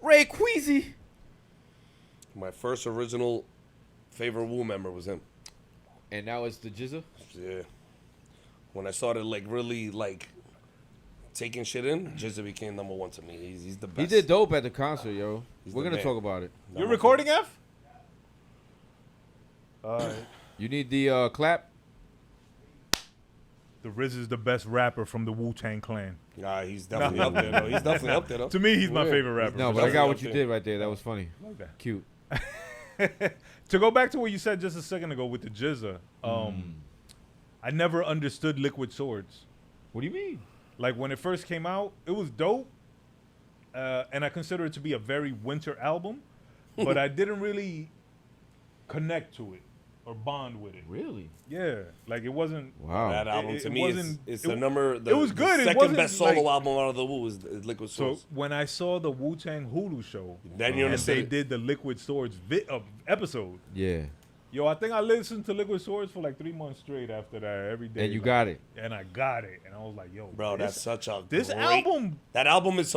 Raekwon. My first original favorite Wu member was him. And now it's the Jizza? Yeah. When I started like really like taking shit in, Jizza became number one to me. He's the best. He did dope at the concert, yo. We're going to man. talk about it. You're recording, F? All right. You need the clap? The Riz is the best rapper from the Wu-Tang Clan. Nah, he's definitely up there, though. He's definitely up there, though. To me, he's my favorite rapper. No, but I got what you did right there. That was funny. Like that. Cute. To go back to what you said just a second ago with the Jizza, I never understood Liquid Swords. What do you mean? Like, when it first came out, it was dope, and I consider it to be a very winter album, but I didn't really connect to it or bond with it. Really? Yeah. Like, it wasn't... Wow. That album, to me, it's the it was good. The It second wasn't best solo like- album out of the Wu is Liquid Swords. So, when I saw the Wu-Tang Hulu show, Then you and understood they it. did the Liquid Swords episode, Yeah. yo, I think I listened to Liquid Swords for like 3 months straight after that every day. And you like, got it. And I got it. And I was like, yo, Bro, that's such a this great, album. That album is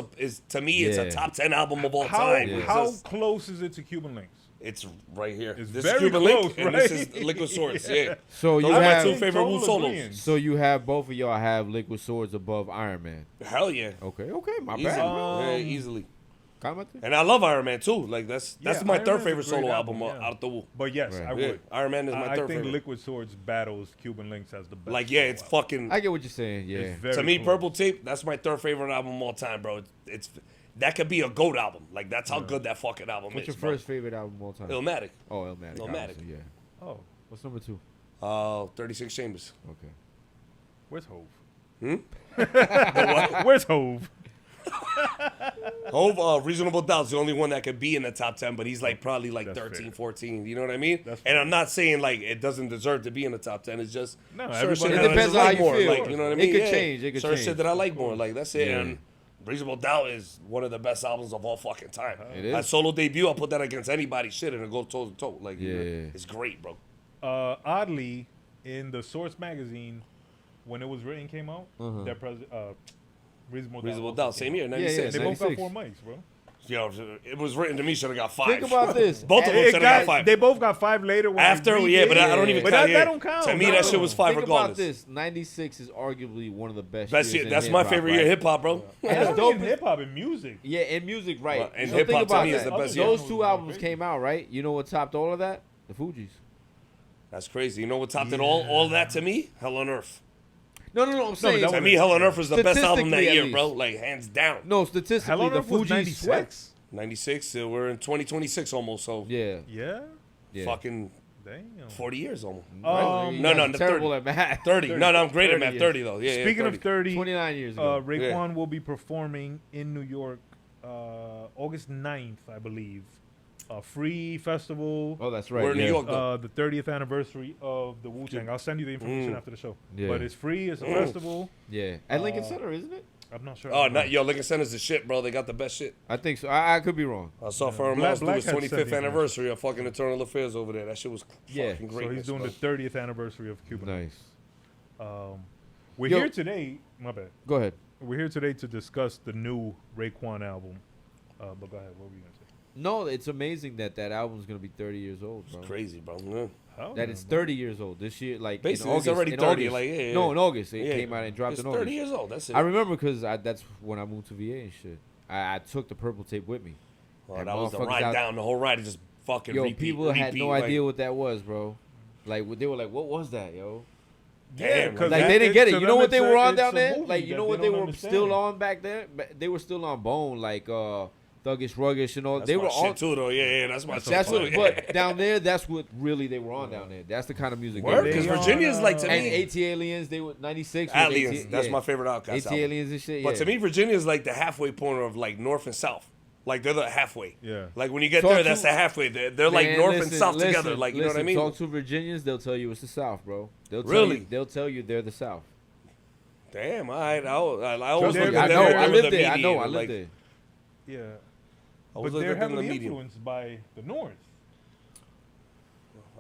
to me, it's Yeah. a top 10 album of all How, time. Yeah. It's how just- close is it to Cuban Links? it's right here. It's this very is Cuban close, Link, and right? this is Liquid Swords. Yeah. So you Those are my have two favorite Wu Total solos. agreeing. so you have both of y'all have Liquid Swords above Iron Man. Hell yeah. Okay, my Easily. bad. Yeah, easily. Calmate. And I love Iron Man too. Like that's Yeah, my Iron third Man's a favorite great solo album, album yeah. out the Wu. But yes, Right. I Yeah. would. Iron Man is my I third think favorite. Liquid Swords battles Cuban Links as the best. Like yeah, it's solo album. fucking. I get what you're saying. Yeah. It's very To me, close. Purple Tape, that's my third favorite album of all time, bro. It's that could be a GOAT album. Like that's how good that fucking album What's is. your bro. first favorite album of all time? Illmatic. Oh, Illmatic. Illmatic. obviously, Yeah. Oh, What's number 2? 36 Chambers. Okay. where's Hove? What? Where's Hove? Hove, Reasonable Doubt's the only one that could be in the top 10, but he's like probably like That's 13, fair. 14. You know what I mean? That's And fair. I'm not saying like it doesn't deserve to be in the top 10. It's just No, certain everybody- shit It that I depends just on how like you more. feel. Like, you know what I It mean? could Yeah. change. It could certain change. shit that I like more. Like that's it. Yeah. And Reasonable Doubt is one of the best albums of all fucking time. It is. My solo debut, I'll put that against anybody's shit and it goes toe to toe. Like Yeah. it's great, bro. Oddly, in the Source magazine, when it was written, came out, that Reasonable Reasonable also Doubt, same came year, out. 96. They both got 96. 4 mics, bro. Yo, it was written to me. Should have got 5. Think about this. Both of them It should have got got, 5. they both got 5 later. When After, they yeah, but I redid don't it. even But count. that yeah. don't count. To me, No. that shit was 5 Think regardless. about this. 96 is arguably one of the best Best years year. in That's my hip-hop, favorite year right? of hip hop, bro. That's That's dope dope. in hip hop and music. Yeah, and music, right. Well, and So hip-hop think to about me is that. the best year. Those 2 albums Crazy. came out, right? You know what topped all of that? The Fugees. That's crazy. You know what topped it all that to me? Hell on Earth. No, I'm saying. that To was- me, Hell on Earth was the best album that Statistically, at year, least. bro. Like hands down. No, statistically, Hello the Earth was Fugees 96. swept. 96. We're in 2026 almost. So Yeah. Yeah. Yeah. fucking Damn. 40 years almost. You No, guys no, are the terrible 30. at math. 30. No, I'm great at 30 math. years. 30 though. Yeah. Speaking yeah, of 30, 29 years ago. Raekwon will be performing in New York August 9th, I believe. Free festival. Oh, that's right. We're in New yeah. York though. The 30th anniversary of the Wu-Tang. I'll send you the information after the show. Yeah. But it's free. It's a festival. Yeah. At Lincoln Center, isn't it? I'm not sure. Oh, not yo. Lincoln Center's the shit, bro. They got the best shit. I think so. I could be wrong. I saw Firm Black- Mouse do Black his had 25th 70 anniversary of fucking Eternal Affairs over there. That shit was Yeah. fucking So great. he's doing the 30th anniversary of Cuba. Nice. We're Yo- here today. My bad. Go ahead. We're here today to discuss the new Raekwon album. But go ahead. What were you gonna say? No, it's amazing that album's going to be 30 years old, bro. crazy, bro. Yeah. How? That it's 30 years old this year. Like Basically, in it's August, already in 30, August. like, yeah, No, yeah. in August. It Yeah. came out and dropped It's in 30 August. years old. That's it. I remember because that's when I moved to VA and shit. I took the purple tape with me. Oh, And that was the motherfuckers ride out- down. The whole ride is just fucking Yo, repeat. people had repeat, no like, idea what that was, bro. Like they were like, "What was that, yo?" Damn, because Like that- they didn't get it. to You know them what it's they a- were on it's down a there? movie Like you that know what they they don't were understand. still on back there? They were still on Bone, like Thuggish Ruggish and all. That's they my were shit on. too, though. Yeah, that's my shit. That's too. what. But down there, that's what really they were on down there. That's the kind of music. Word, they because were. Virginia's like to And me. AT Aliens, they were 96. Aliens, that's my favorite Outkast AT album. Aliens and shit. But yeah. to me, Virginia's like the halfway point of like North and South. Like they're the halfway. Yeah. Like when you get Talk there, to- that's the halfway. They're like Man, North listen, and South together. listen, Like you know what I mean? Talk to Virginians, they'll tell you it's the South, bro. They'll tell Really? You, they'll tell you they're the South. Damn, all right. I always There- look I at know. them I as lived the there. I median, know. I lived like, there. Yeah. I But was they're looking at them in the heavily median. influenced by the North,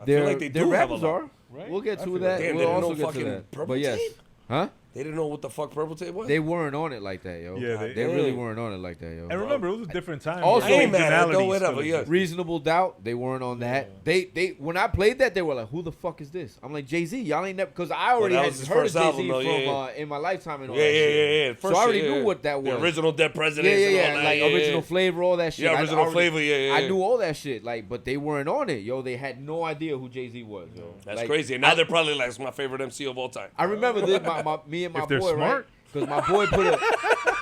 I feel like they Their do have a rappers lot. are. right? We'll get I to feel that. like- Damn, we'll they didn't also know get to fucking that. Purple But yes, Tape? huh? They didn't know what the fuck purple tape was. They weren't on it like that, yo. Yeah, they damn. really weren't on it like that, yo. And remember, it was a different time. Also, I ain't mad at it, though, originality whatever, still yeah. existed. Reasonable Doubt, they weren't on that. They when I played that, they were like, "Who the fuck is this?" I'm like, "Jay-Z, y'all ain't never," because I already that had was his heard of first Jay-Z album, though, from yeah. In My Lifetime and all Yeah, that yeah, shit. yeah. So First I already shit, knew yeah. what that was. The original Dead Presidents. Yeah, and all yeah, that, like yeah, original yeah. flavor, all that shit. Yeah, I original already- flavor, yeah. I knew all that shit, like, but they weren't on it, yo. They had no idea who Jay-Z was, yo. That's Like, crazy. And now they're probably like, it's my favorite MC of all time. I remember this, me and my If they're boy, right? smart. Because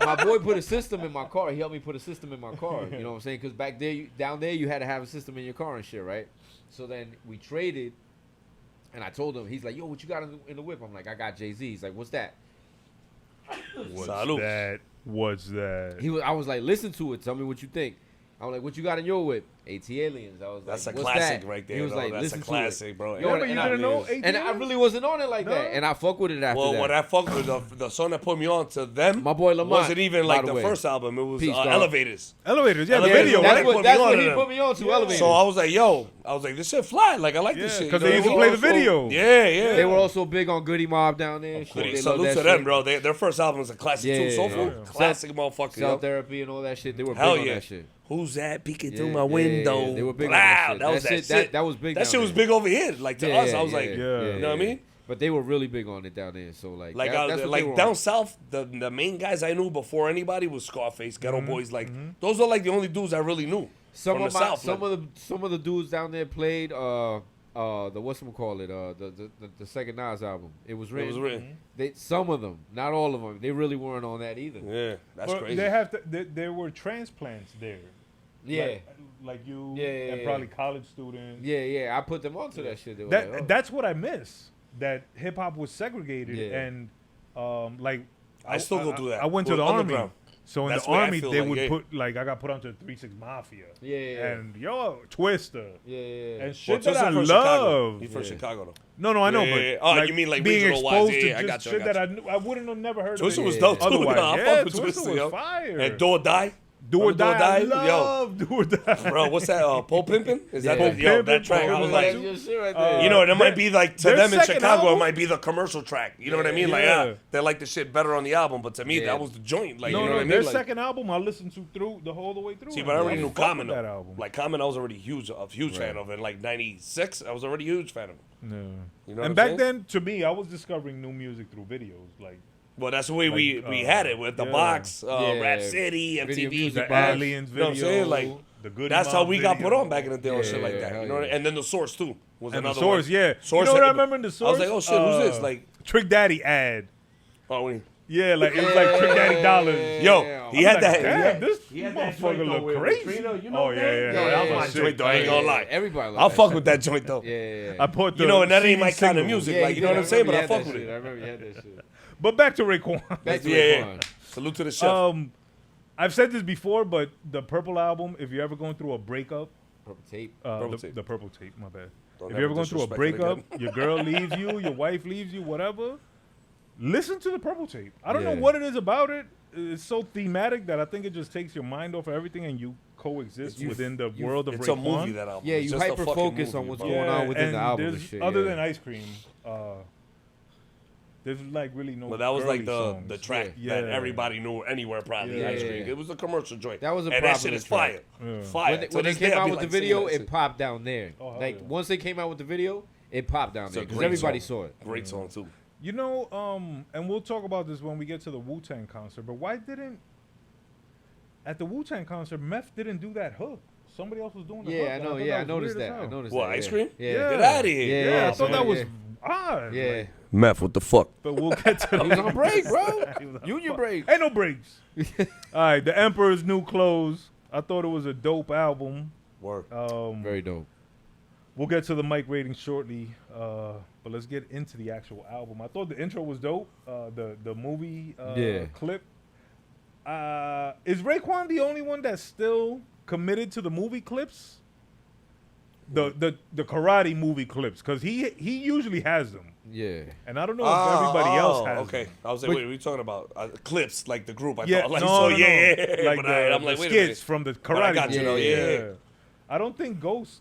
my boy put a system in my car. He helped me put a system in my car. You know what I'm saying? Because back there, down there, you had to have a system in your car and shit, right? So then we traded, and I told him, he's like, "Yo, what you got in the whip?" I'm like, "I got Jay-Z." He's like, "What's that?" Salud. What's that? I was like, "Listen to it. Tell me what you think." I was like, "What you got in your whip?" AT Aliens. I was That's like, a "What's classic that?" right there. He was though. like, That's "Listen a to classic, it." bro. Yo, Yeah, but you didn't know and I AT really wasn't on it like No. that, and I fuck with it after Well, that. what I fucked with, the song that put me on to them, My boy Lamont, wasn't even by like the the way. first album. It was Peace, dog. Elevators. Elevators, yeah, the Elevators, video. that's Right? what- That's me what on he to put them. me on to. Yeah. Elevators. So I was like, yo, this shit fly. Like, I like this Yeah, shit. 'cause you they know? even It was play the also- video. Yeah. They were also big on Goody Mob down there. and shit. They Salute loved to that them, shit. bro. Their first album was a classic Yeah, too. Soulful, yeah. classic motherfucker. Cell Yo. Therapy and all that shit. They were Hell big yeah. on that shit. Who's that peeking Yeah, through my yeah, window? yeah. They were big on Wow, that shit. that was that shit. That was big. That down shit was there. big over here. Like to us, I was like, yeah. you know what I mean? But they were really big on it down there. So like, Like, that's what they like were down on. south, the main guys I knew before anybody was Scarface, Ghetto Mm-hmm. Boys. Like those are like the only dudes I really knew Some from of the my south. some of the dudes down there played the whatchamacallit, the second Nas album. It was It written. was written. Some of them, not all of them. They really weren't on that either. Yeah, that's But crazy. they have to. There were transplants there. Yeah. Like you Yeah, yeah, and yeah. probably college students. Yeah. I put them onto that shit. They were That like, oh. that's what I miss. That hip hop was segregated Yeah. and like I still go through that. I went to Well, the army. underground. So in That's the what I army feel they like, would yeah. put like I got put onto 3-6 Mafia. Yeah. And Twister. Yeah. And Well, shit that Twister I from Chicago. love. You from Yeah. Chicago though? No, I know, Yeah, but yeah, yeah. Oh, you mean, like, being regional-wise. exposed Yeah, to yeah, I just got you, I shit got that I wouldn't have never heard Twister of it. was dope too. Otherwise, I yeah, fuck with Twister Twister, was yo. fire. And Do or Die. Do or Remember Die, I Yo. love Do or Die. Bro, what's that? Pole Pimpin'? Is that Yeah. the, yo, that Pimpin', track? I Pole was Pimpin'. like, That's your shit right there. you know, that might their- be like to their them in second Chicago, album- it might be the commercial track. You know what I mean? Like, Yeah. they like the shit better on the album, but to me, Yeah. that was the joint. Like, No, you know no, what I their mean? Like, second album I listened to through the whole way through. see, but I already knew fuck with Common that though. album. Like Common, I was already a huge fan of. In like '96, I was already a huge fan of him. No. You know And what I'm back saying? then, to me, I was discovering new music through videos. Like Well, that's the way we Like, had it with the yeah. Box, Yeah. Rap City, Video MTV. music the box. Aliens You know what I'm video. saying? Like, the Goody That's how Mob we got video. put on back in the day or shit Yeah, like that. hell You know what I yeah. mean? And then the Source too was And the another Source, one. yeah. Source you know what I had remember in the I Source? was like, oh shit, who's this? Like, Trick Daddy ad. oh, when Yeah, like it was like Trick Daddy dollars. Yo, Yeah. he I'm had like, that. Damn, this He had that joint, motherfucker though, look with crazy. Katrina, you know Oh what yeah, I mean? yeah. Yo, that that was was my sick. joint, though. I ain't gonna lie. Everybody. I'll fuck with that joint though. Yeah. I put the You know, and that ain't my CD kind of single. music. Yeah, Like, you know what I'm saying? But I fuck with I it. remember you had that shit. But back to Raekwon. Back to Yeah. Raekwon. Salute to the chef. I've said this before, but the Purple album, if you're ever going through a breakup, Purple tape. Purple Tape. the Purple Tape, my bad. Don't If you're ever ever going through a disrespect it breakup, again. your girl leaves you, your wife leaves you, whatever, listen to the Purple Tape. I don't know Yeah. what it is about it. It's so thematic that I think it just takes your mind off of everything and you coexist within the world of It's Raekwon. a movie, that album. Yeah, It's you just a hyper fucking focus on movie, what's bro. going on within and the album and there's- shit. Other yeah. than Ice Cream, there's like really no. But that was like girly the songs. track Yeah. that everybody knew anywhere probably. Yeah. Ice Cream. It was a commercial joint. That was a and that popular shit is track. fire. Yeah. Fire. when they, To when they this came day, I out be with the like singing video, that it shit. popped down there. Oh, hell Like yeah. once they came out with the video, it popped down It's there a because great everybody song. saw it. Great song too. You know, and we'll talk about this when we get to the Wu-Tang concert, but why didn't, at the Wu-Tang concert, Meth didn't do that hook? Somebody else was doing the hook. Yeah, I and know. thought Yeah, I was noticed weird as that. I hell. noticed What, that. Ice yeah. Cream? Yeah. Get out of here. Yeah, Yeah, I yeah, thought that was yeah. odd. Yeah. like, Meth, what the fuck? but we'll get to He was on break, bro. He was on Union break. Ain't no breaks. All right, The Emperor's New Clothes. I thought it was a dope album. Word. Very dope. We'll get to the mic rating shortly, but let's get into the actual album. I thought the intro was dope. The movie Yeah. clip. Is Raekwon the only one that's still committed to the movie clips? The karate movie clips, because he usually has them, Yeah. and I don't know if everybody else has okay. them. I was like, But- wait, what are you talking about? Clips, like the group. I Yeah, thought, like, no, so, no, yeah, no. yeah. Like But the, I'm like, the wait a minute. skits from the But I karate. got you, movie. though, yeah. I don't think Ghost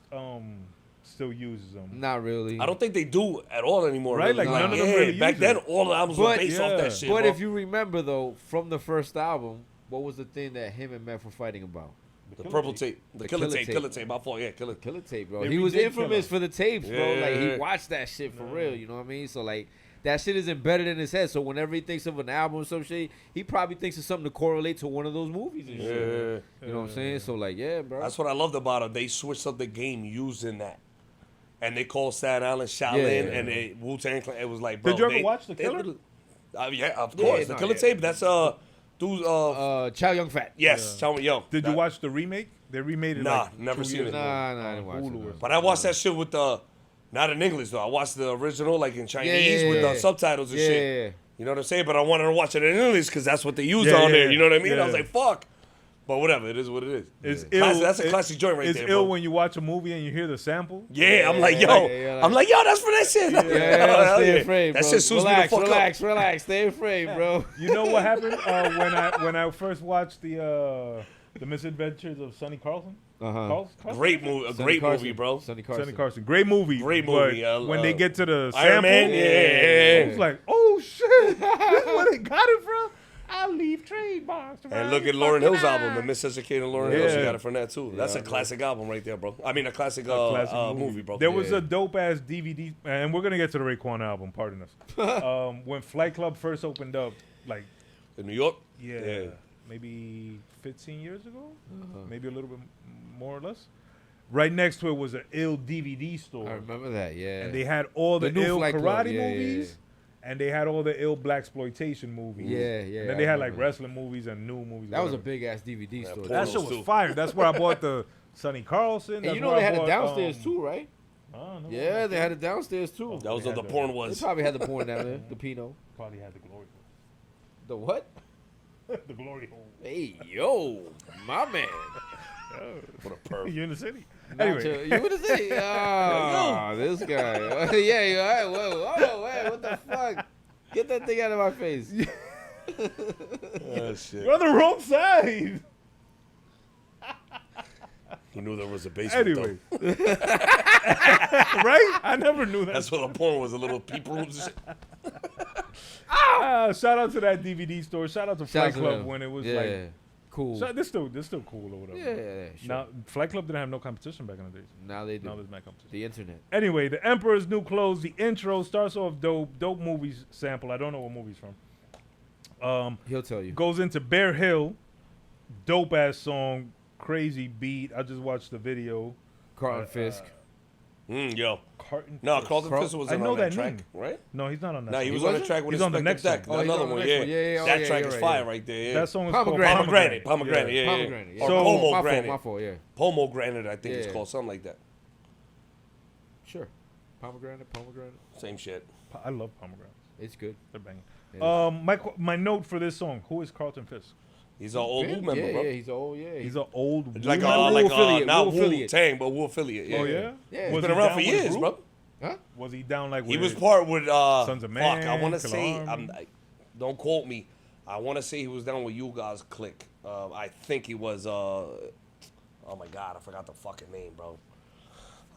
still uses them. Not really. I don't think they do at all anymore. Right, really. like, none of them yeah, really back use then it. all the albums were But- based off yeah. that shit. But bro. if you remember though, from the first album, what was the thing that him and Meth were fighting about? the purple tape, the killer Killer tape, Tape. killer tape. My fault, yeah, killer. Killer tape, bro. Yeah, He we was did infamous Killer. for the tapes, bro. Like Yeah. he watched that shit for real. You know what I mean? So like that shit is embedded in his head. So whenever he thinks of an album or some shit, he probably thinks of something to correlate to one of those movies and shit. Yeah. You know what I'm saying? So like, yeah, bro. That's what I loved about it. They switched up the game using that. And they called Staten Island Shaolin Yeah. and they Wu-Tang Clan. It was like, bro. Did you ever they- watch The they Killer? literally- yeah, of Yeah, course. The no, Killer yeah. Tape, that's dude, Chow Yun Fat. yes, tell me, yo. Did you that- watch the remake? They remade it. Nah, like never 2 seen years it. ago. Nah, I didn't watch Hulu it. or no. something. But I watched that shit with not in English though. I watched the original like in Chinese with yeah. the subtitles and Yeah, shit. yeah, yeah. You know what I'm saying? But I wanted to watch it in English because that's what they used Yeah, on yeah, there. You know what I mean? yeah. I was like, fuck. But whatever, it is what it is. It's Classic- ill. that's a classic joint right it's there, ill bro. when you watch a movie and you hear the sample. Yeah, I'm like, yo, yeah, I'm like, yo, that's for that shit. Yeah, Hell stay yeah. afraid, bro. That shit suits relax, me the fuck relax, relax. Stay afraid, bro. You know what happened when I first watched the Misadventures of Sonny Carlson? Uh-huh. up. Great movie, a Sonny great Carson. movie, bro. Sonny Carson. Sonny Carson, great movie. Great but movie, when they get to the Iron sample, Man, yeah. I was like, oh shit, this is where they got it from. I'll leave trademarks. And look at Lauryn Hill's album, The Miseducated Lauryn Hill. She Yeah. got it from that too. That's a bro. classic album right there, bro. I mean, a classic, Classic movie, bro. There was Yeah. a dope ass DVD, and we're gonna get to the Raekwon album. Pardon us. When Flight Club first opened up, like In New York. yeah, maybe 15 years ago, maybe a little bit more or less. Right next to it was an ill DVD store, I remember that, yeah. and they had all the, The new ill Flight karate Club, yeah, yeah, movies, and they had all the ill blaxploitation movies. Yeah, yeah, And then I they had like remember. wrestling movies and new movies. That was a whatever. big ass DVD store. porn. That Those shit was too. fire. That's where I bought the Sonny Carlson. And That's you know where they I had it bought, downstairs too, right? I don't know. Yeah, they had it downstairs too. That was They what the had porn They was. probably had the porn down there, the Pinot. Probably had the glory The what? hole. The glory hole. Hey, yo, my man. What a perv. You in the city? Anyway. Anyway, You would have said, ah, this guy. Yeah, you all right? Whoa, wait, what the fuck? Get that thing out of my face. Oh, shit. you're on the wrong side. He knew there was a basement, Anyway, though. right? I never knew that. That's what the porn was, a little peep rooms and shit. Shout out to that DVD store. Shout out to Shout out Flight to Club them. when it was yeah, like. cool. They're still cool or whatever. Yeah, sure. Now Flight Club didn't have no competition back in the days. Now they do. Now there's mad competition. The internet. Anyway, The Emperor's New Clothes. The intro starts off dope movies sample. I don't know what movie's from. He'll tell you. Goes into Bear Hill, dope ass song, crazy beat. I just watched the video. Carlton Fisk. Yo. Carton. No, Fisk. Carlton Fisk was I in know on that that track, name. right? No, he's not on that. No, song. he was on the wasn't? track with He's on the Inspector next Deck. song. Oh, he's Another on the one, next yeah. one. Yeah, That yeah, track you're is right, fire yeah. right there. Yeah. That song is called Pomegranate. Pomegranate, yeah. Pomegranate, yeah. Or So- pomegranate. My fault, yeah. Pomegranate, I think it's Yeah. called, something like that. Sure. Pomegranate. Same shit. I love pomegranates. It's good. They're banging. It is. My note for this song. Who is Carlton Fisk? He's an old Wu member, yeah, bro. yeah, he's old, yeah. He's an old Like, Wu Wu member? affiliate, not Wu affiliate. Wu-Tang, but Wu affiliate. Yeah. Oh yeah. Yeah. He's Was been he around down for with the years, group? bro. Huh? Was he down like He with was part with Sons of fuck, I Man, want to Kill say Army? don't quote me. I want to say he was down with you guys clique. I think he was oh my god, I forgot the fucking name, bro.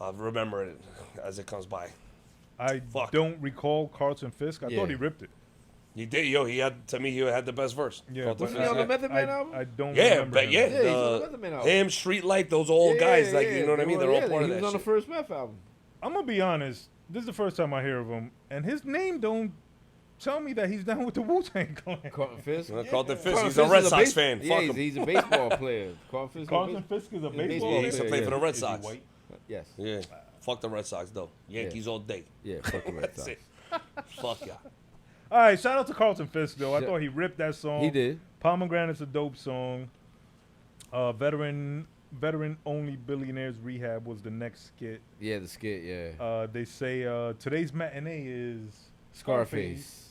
I'll remember it as it comes by. I Fuck. don't recall Carlton Fisk. I Yeah. thought he ripped it. He did, yo. He had the best verse. Yeah, Carlton but Wasn't he on the Method Man I, album? I don't Yeah, remember but him. yeah, Yeah, he's on the Method Man album. him, Streetlight, those old guys, like you know what I mean. They're all part of He that was on the shit. first Meth album. I'm gonna be honest. This is the first time I hear of him, and his name don't tell me that he's down with the Wu-Tang Clan. Carlton Fisk. Carlton Fisk, Carlton he's a Fisk Red is Sox base- fan. Yeah, Fuck him. he's a baseball player. Carlton Fisk. Carlton Fisk is a baseball baseball Yeah, he used to player. play yeah. for the Red Is he Sox. white? Yes. Yeah, fuck the Red Sox though. Yankees all day. Yeah. Fuck the Red That's Sox. it. Fuck yeah. All right, shout out to Carlton Fisk though. I Sh- thought he ripped that song. He did. Pomegranate's a dope song. Veteran only billionaires rehab was the next skit. Yeah, the skit. Yeah. They say today's matinee is Scarface.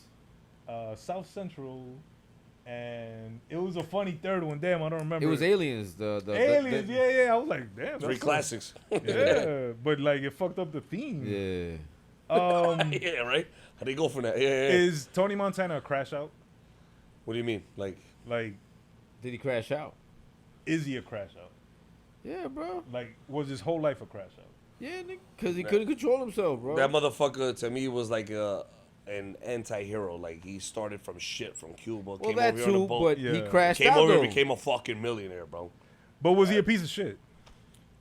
South Central, and it was a funny third one. Damn, I don't remember. It was Aliens. The Aliens. Yeah. I was like, damn. Three that's classics. Yeah, but like it fucked up the theme. Yeah. Yeah, right. How they go from that? Yeah. Is Tony Montana a crash out? What do you mean? Like, Like, Did he crash out? is he a crash out? Yeah, bro. Like, was his whole life a crash out? Yeah, because he couldn't control himself, bro. That motherfucker to me was like an anti-hero. Like he started from shit from Cuba. well, came that over here on too, a boat. but Yeah. he crashed Came out, over though. and became a fucking millionaire, bro. But was he a piece of shit?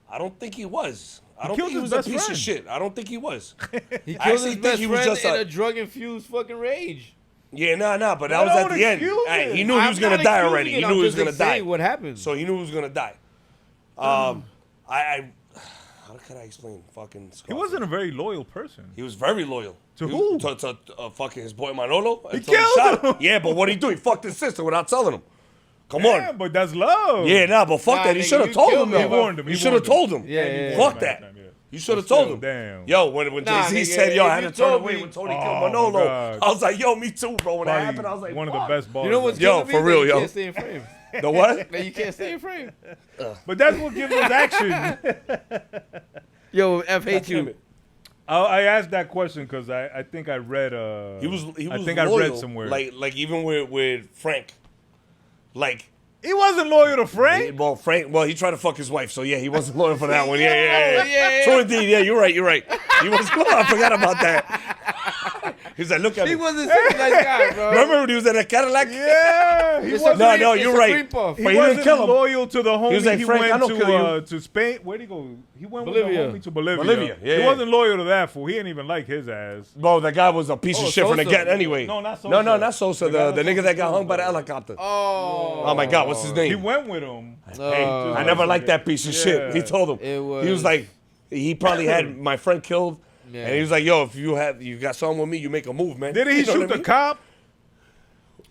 I don't think he was. I don't killed think he his was a best piece friend. of shit. I don't think he was. He I killed actually his think best he was friend just in a- a drug-infused fucking rage. Yeah, nah, but that Why was at don't the end. accuse Hey, him? he knew he was I'm gonna not die accusing already. it, He I'm knew he was just gonna die. saying what happened. So he knew he was gonna die. How can I explain fucking He Scarface? wasn't a very loyal person. He was very loyal. To He who? was- To fucking his boy Manolo. He until killed shot him. Yeah, but what did he do? He fucked his sister without telling him. Come Yeah, on. but that's love. Yeah, nah, but fuck Nah, that. He nigga, should have you told killed him me. though. He warned him. You He should have warned told him. Yeah, yeah, yeah. Fuck that. Yeah. You should have But told still, him. damn. Yo, when Nah, Jay-Z nigga, said, yo, I if had you to turn told away me- when Tony Oh, killed my Manolo. God. I was like, yo, me too, bro. When that Probably happened, I was like, one of fuck. the best bars. You know what's Yo, killing me? for That real, you yo. can't stay in frame. The what? That you can't stay in frame. But that's what gives us action. Yo, F hates Damn you. it. I asked that question because I think I read. He was I think loyal, I read somewhere. Like even with Frank. Like, he wasn't loyal to Frank. Well, he tried to fuck his wife, so yeah, he wasn't loyal for that one. Yeah. yeah. True indeed. Yeah, you're right. He was loyal. I forgot about that. He's like, look at He me. wasn't such a nice guy, bro. Remember when he was in a Cadillac? Yeah, he It's wasn't. No, it's you're a right. cream puff. He But he didn't wasn't kill him. loyal to the homie. He was like, Frank, I went don't kill you. to Spain. Where'd he go? He went Bolivia. with the homie to Bolivia. Bolivia, yeah, He yeah. wasn't loyal to that fool. He didn't even like his ass. Bro, that guy was a piece Oh, of shit from the Sosa. get anyway. No, not Sosa. No, not Sosa. The guy The that nigga that got Sosa hung by the killed. helicopter. Oh. Oh my God, what's his name? He went with him. Hey, just I never like liked that piece of shit. Yeah. He told him. It He was like, he probably had my friend killed, Yeah. and he was like, yo, if you got something with me, you make a move, man. Didn't he You know shoot what I the mean? cop?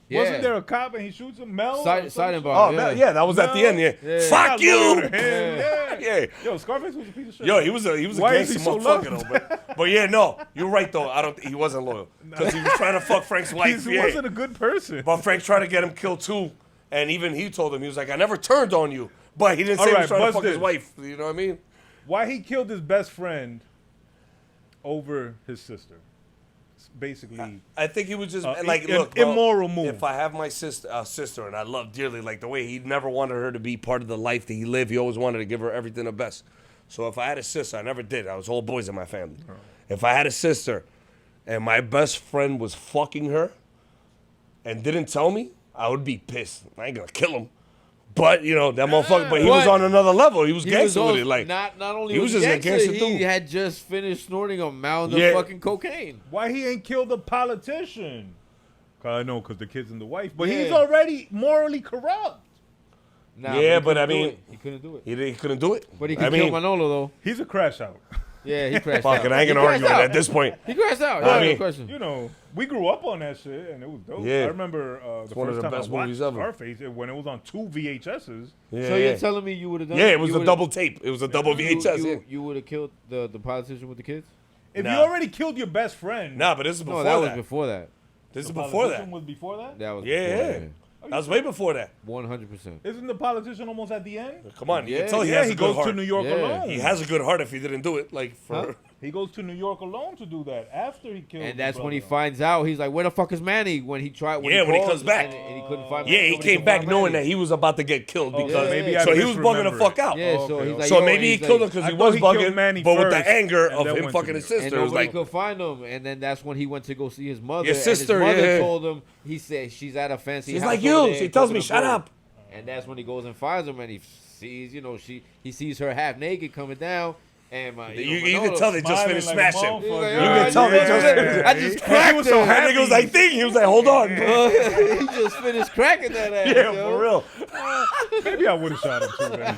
Yeah. Wasn't there a cop and he shoots him? Mel? or Silent some bomb. Oh, yeah, that was at the end. Yeah, Yeah. shit? fuck Not you. loyal to him. Yeah. Yeah. Yo, Scarface was a piece of shit. Yo, he was a Why is gangster he so motherfucker loved? though. But yeah, no, you're right though. He wasn't loyal because he was trying to fuck Frank's wife. He Yeah. wasn't a good person. But Frank tried to get him killed too, and even he told him he was like, I never turned on you, but he didn't say he Alright, was trying to bust fuck his this. wife. You know what I mean? Why he killed his best friend over his sister? Basically, I think he was just an look, bro, immoral move. If I have my sister, and I love dearly, like the way he never wanted her to be part of the life that he lived, he always wanted to give her everything the best. So if I had a sister, I never did. I was all boys in my family. If I had a sister, and my best friend was fucking her, and didn't tell me, I would be pissed. I ain't gonna kill him. But you know that motherfucker. But he was But on another level. He was He gangster was with it. Like not only he was just a gangster he dude. had just finished snorting a mound of Yeah. fucking cocaine. why he ain't killed a politician? Cause I know, cause the kids and the wife. But he's Yeah. already morally corrupt. Nah, Yeah, he but I couldn't do mean- it. He couldn't do it. he couldn't do it. But he I could kill mean, Manolo though. He's a crash out. Yeah, he crashed fuck out. it, I ain't He gonna argue crashed with it out. at this point. He crashed out. I Yeah, mean, no question. You know, we grew up on that shit, and it was dope. Yeah. I remember the one of first the time best I watched movies ever. Scarface when it was on 2 VHSs. Yeah, So yeah. you're telling me you would have done? Yeah, it was you a would've- double tape. It was a double VHS. Yeah. You would have killed the politician with the kids? If Nah. you already killed your best friend, Nah, but this is before No, that that. was before that. This is the before that. politician was before that. That was Yeah, before yeah. that. That was way before that. 100%. Isn't the politician almost at the end? Come on, you Yeah, can tell he Yeah, has he a good goes heart. to New York Yeah. alone. He has a good heart if he didn't do it. Like for Huh? He goes to New York alone to do that after he killed. And his that's when he brother. finds out. He's like, "Where the fuck is Manny?" When he tried. Yeah, when he called comes back. and he couldn't find. yeah, Manny. he Nobody came could back find knowing Manny. that he was about to get killed Oh, because maybe yeah. I so he was bugging the misremembered. fuck out. Yeah, Oh, so okay, he's okay. like, So yo, maybe he he's killed him like- because I he thought was he killed bugging, Manny but with the first, anger and of then him went to fucking his New York. sister, And it was nobody like, could find him, and then that's when he went to go see his mother. Your sister, and his mother yeah. told him. He said she's at a fancy. she's house like over you. there She in tells me, Coconut shut Grove." up. And that's when he goes and finds him, and he sees, he sees her half naked coming down, and You can tell they just Smiling finished like a smashing. motherfucker. He's like, You "All can right, tell they yeah, just yeah, finished. I just He cracked was so him. happy. He was like thinking. He was like, hold on. He just finished cracking that ass. Yeah, yo. for real. Maybe I would have shot him too. Then.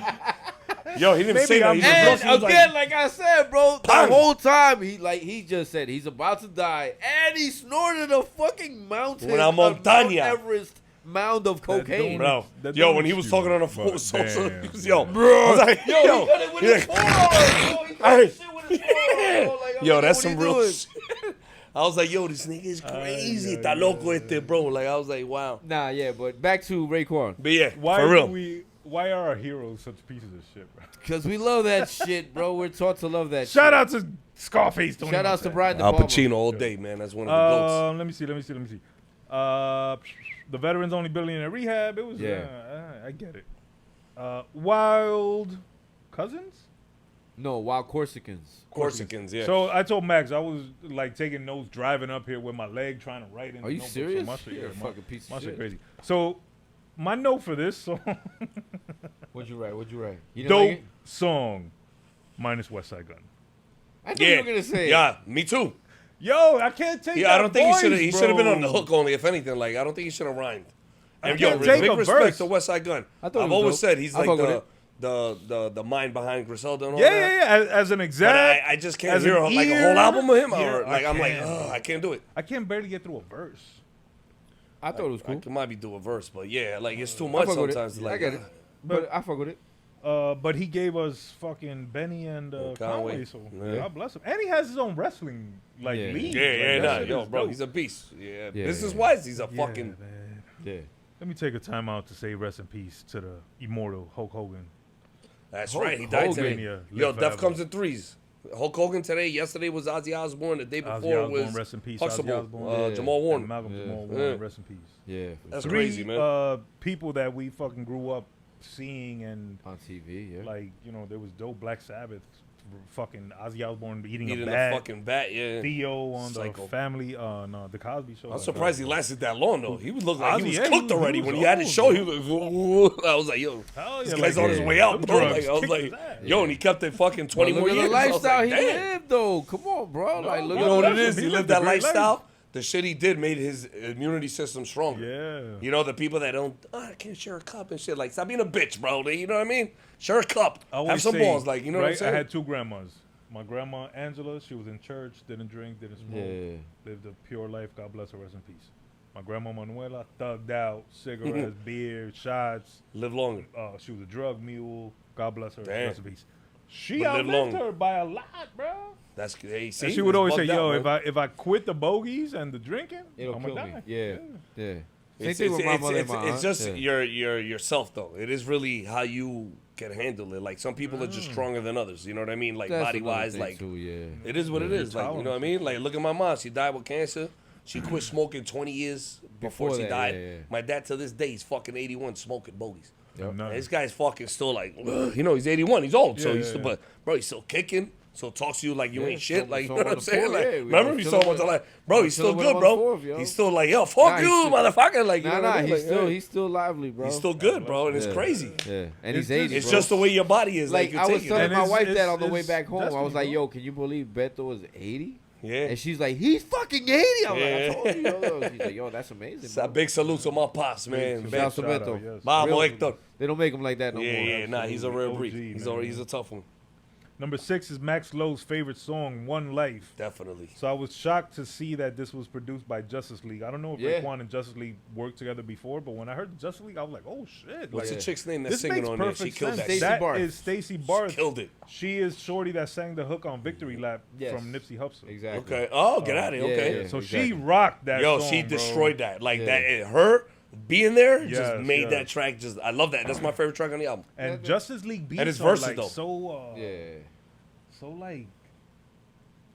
Yo, he didn't Maybe say that. I'm He just just And looked, he was again, like I said, bro, the Bang. whole time he just said he's about to die, and he snorted a fucking mountain, Una of Mount montaña. Everest mound of cocaine. bro. That Yo, don't when he was excuse talking on the it, phone, but so damn, he was, yo. yo, bro. I was like, Yo, he cut it with he's his like, forearm. Yo, he cut Hey. his shit with his forearm. Bro. Like, I'm yo, like, that's what some he real doing? shit. I was like, yo, this nigga is crazy. Está loco este, bro. Like, I was like, wow. Nah, yeah, but back to Raekwon. But yeah, Why for real. Why are our heroes such pieces of shit, bro? Because we love that shit, bro. We're taught to love that Shout shit. out to Scarface. Tony Shout outs to Montana. Brian De Al Palma. Pacino all day, man. That's one of the goats. Let me see. The veterans only billionaire rehab. It was. Yeah. I get it. Wild Cousins. No, Wild Corsicans. Corsicans, yeah. So I told Max I was like taking notes driving up here with my leg trying to write in. Are you the notebook. serious? So my shit, You're a my- fucking piece my of shit shit. crazy. So my note for this song, What'd you write? You didn't dope like it? song, minus West Side Gun. I knew you were gonna say it. Yeah, me too. Yo, I can't take. Yeah, that I don't think he voice, should have. He should have been on the bro. hook only, if anything. Like, I don't think he should have rhymed. I And can't yo, take big a respect verse. to West Side Gun. I thought it I've was always dope. said he's I like fuck with the mind behind Griselda and all Yeah, that. yeah, yeah. As an But exact, I just can't as hear an like a ear, whole album of him. yeah, Or like I'm like, can't. I can't do it. I can't barely get through a verse. I thought it was I cool. could might be do a verse, but yeah, like it's too I much fuck with it. sometimes. Like, I get it. But I fuck with it. But he gave us fucking Benny and Conway. Conway, so Yeah. God bless him. And he has his own wrestling like Yeah. league. Yeah, Like, yeah, that nah, shit yo, is bro, dope. he's a beast. Yeah, Yeah, business yeah. wise, he's a Yeah, fucking. man. Yeah. Let me take a time out to say rest in peace to the immortal Hulk Hogan. That's Hulk right. He died Hogan, today. yeah, Yo, live death forever. comes in threes. Hulk Hogan today. Yesterday was Ozzy Osbourne. The day before Ozzy Osbourne, was rest in peace. Huxtable, Ozzy Osbourne. Yeah. Jamal And Warner. Malcolm Yeah. Jamal Yeah. Warner, rest in peace. Yeah. for That's sure. Three crazy, man. people that we fucking grew up seeing and On TV, yeah. like, you know, there was dope Black Sabbath, fucking Ozzy Osbourne eating Eating a the bat, fucking bat, yeah. Theo on Psycho. the Family, no, the Cosby Show. I'm like, surprised he lasted that long though. He would look like Ozzy, he was yeah, cooked he already was when he had his show. old, He was like, I was like, yo, hell this yeah, guy's like, on his yeah. way out, Them bro. drugs Like, I was kicked like, his ass. yo, and he kept it fucking 20 But more look years. at the I was lifestyle like, he damn. lived, though. Come on, bro. Like, No, look You at know what that. it is? He He lived lived a that great life. lifestyle. The shit he did made his immunity system stronger. Yeah. You know, the people that don't, I can't share a cup and shit. Like, stop being a bitch, bro. You know what I mean? Share a cup. I always Have some say, balls. Like, you know what I'm right, saying? I had two grandmas. My grandma Angela, she was in church, didn't drink, didn't smoke, Yeah. lived a pure life. God bless her, rest in peace. My grandma Manuela, thugged out, cigarettes, beer, shots. Live longer. She was a drug mule. God bless her, Damn. rest in peace. She But live outlived long. her by a lot, bro. That's hey, see, And she would it's always say, bugged out, "Yo, man. if I quit the bogeys and the drinking, It'll I'm kill gonna me. die." Yeah. Yeah. Same It's, thing with my it's, mother it's, and my it's aunt. just Yeah. your yourself though. It is really how you can handle it. Like some people are just stronger than others. You know what I mean? Like That's body another wise, thing, like too, yeah. it is what it is. Like you know what I tolerance. mean? Like look at my mom. She died with cancer. She quit smoking 20 years before Before she that, died. yeah, yeah. My dad to this day he's fucking 81 smoking bogeys. Yep. No. And this guy's fucking still like, you know, he's 81. He's old, so Yeah, he's yeah, still, yeah. but bro, he's still kicking. So talks to you like you Yeah, ain't shit. so- Like you so know what on I'm the saying? fourth, Like yeah, we remember was you saw chilling him once. with- Like bro, we he's still chilling with good, him on bro. the fourth, yo. He's still like, yo, fuck Nah, you, he's still- motherfucker. Like you know what I mean? Like, yeah. he's still lively, bro. He's still good, bro, and it's Yeah. crazy. Yeah. And he's It's 80, It's bro. just the way your body is. Like, you I was take it. telling And my it's- wife that it's- on the way it's back home. I was destiny, like, bro. yo, can you believe Beto was 80? Yeah. And she's like, he's fucking 80. I'm like, I Yeah. told you. Yo. She's like, yo, that's amazing, So bro. big salute to my pops, man. Shout out to Shout out, Beto. yes. Vamos, Real- Hector. They don't make him like that no Yeah, more. yeah, nah, he's a real OG, breed. man. He's a tough one. Number 6 is Max Lowe's favorite song, "One Life." Definitely. So I was shocked to see that this was produced by Justice League. I don't know if Yeah. Raekwon and Justice League worked together before, but when I heard Justice League, I was like, "Oh shit!" What's like, the chick's name that's this singing makes on there? perfect She killed sense. that Stacey shit. That Barth. is Stacey Barth. Killed it. She is Shorty that sang the hook on "Victory Lap" Yes. from Nipsey Hussle. Exactly. Okay. Oh, get out of here. yeah, Okay. yeah. So she Exactly. rocked that Yo, song, she bro. destroyed that. Like Yeah. that. Her being there just Yes, made yes. that track. Just I love that. That's my favorite track on the album. And Justice League beats And his are verses, like though. so Yeah. so like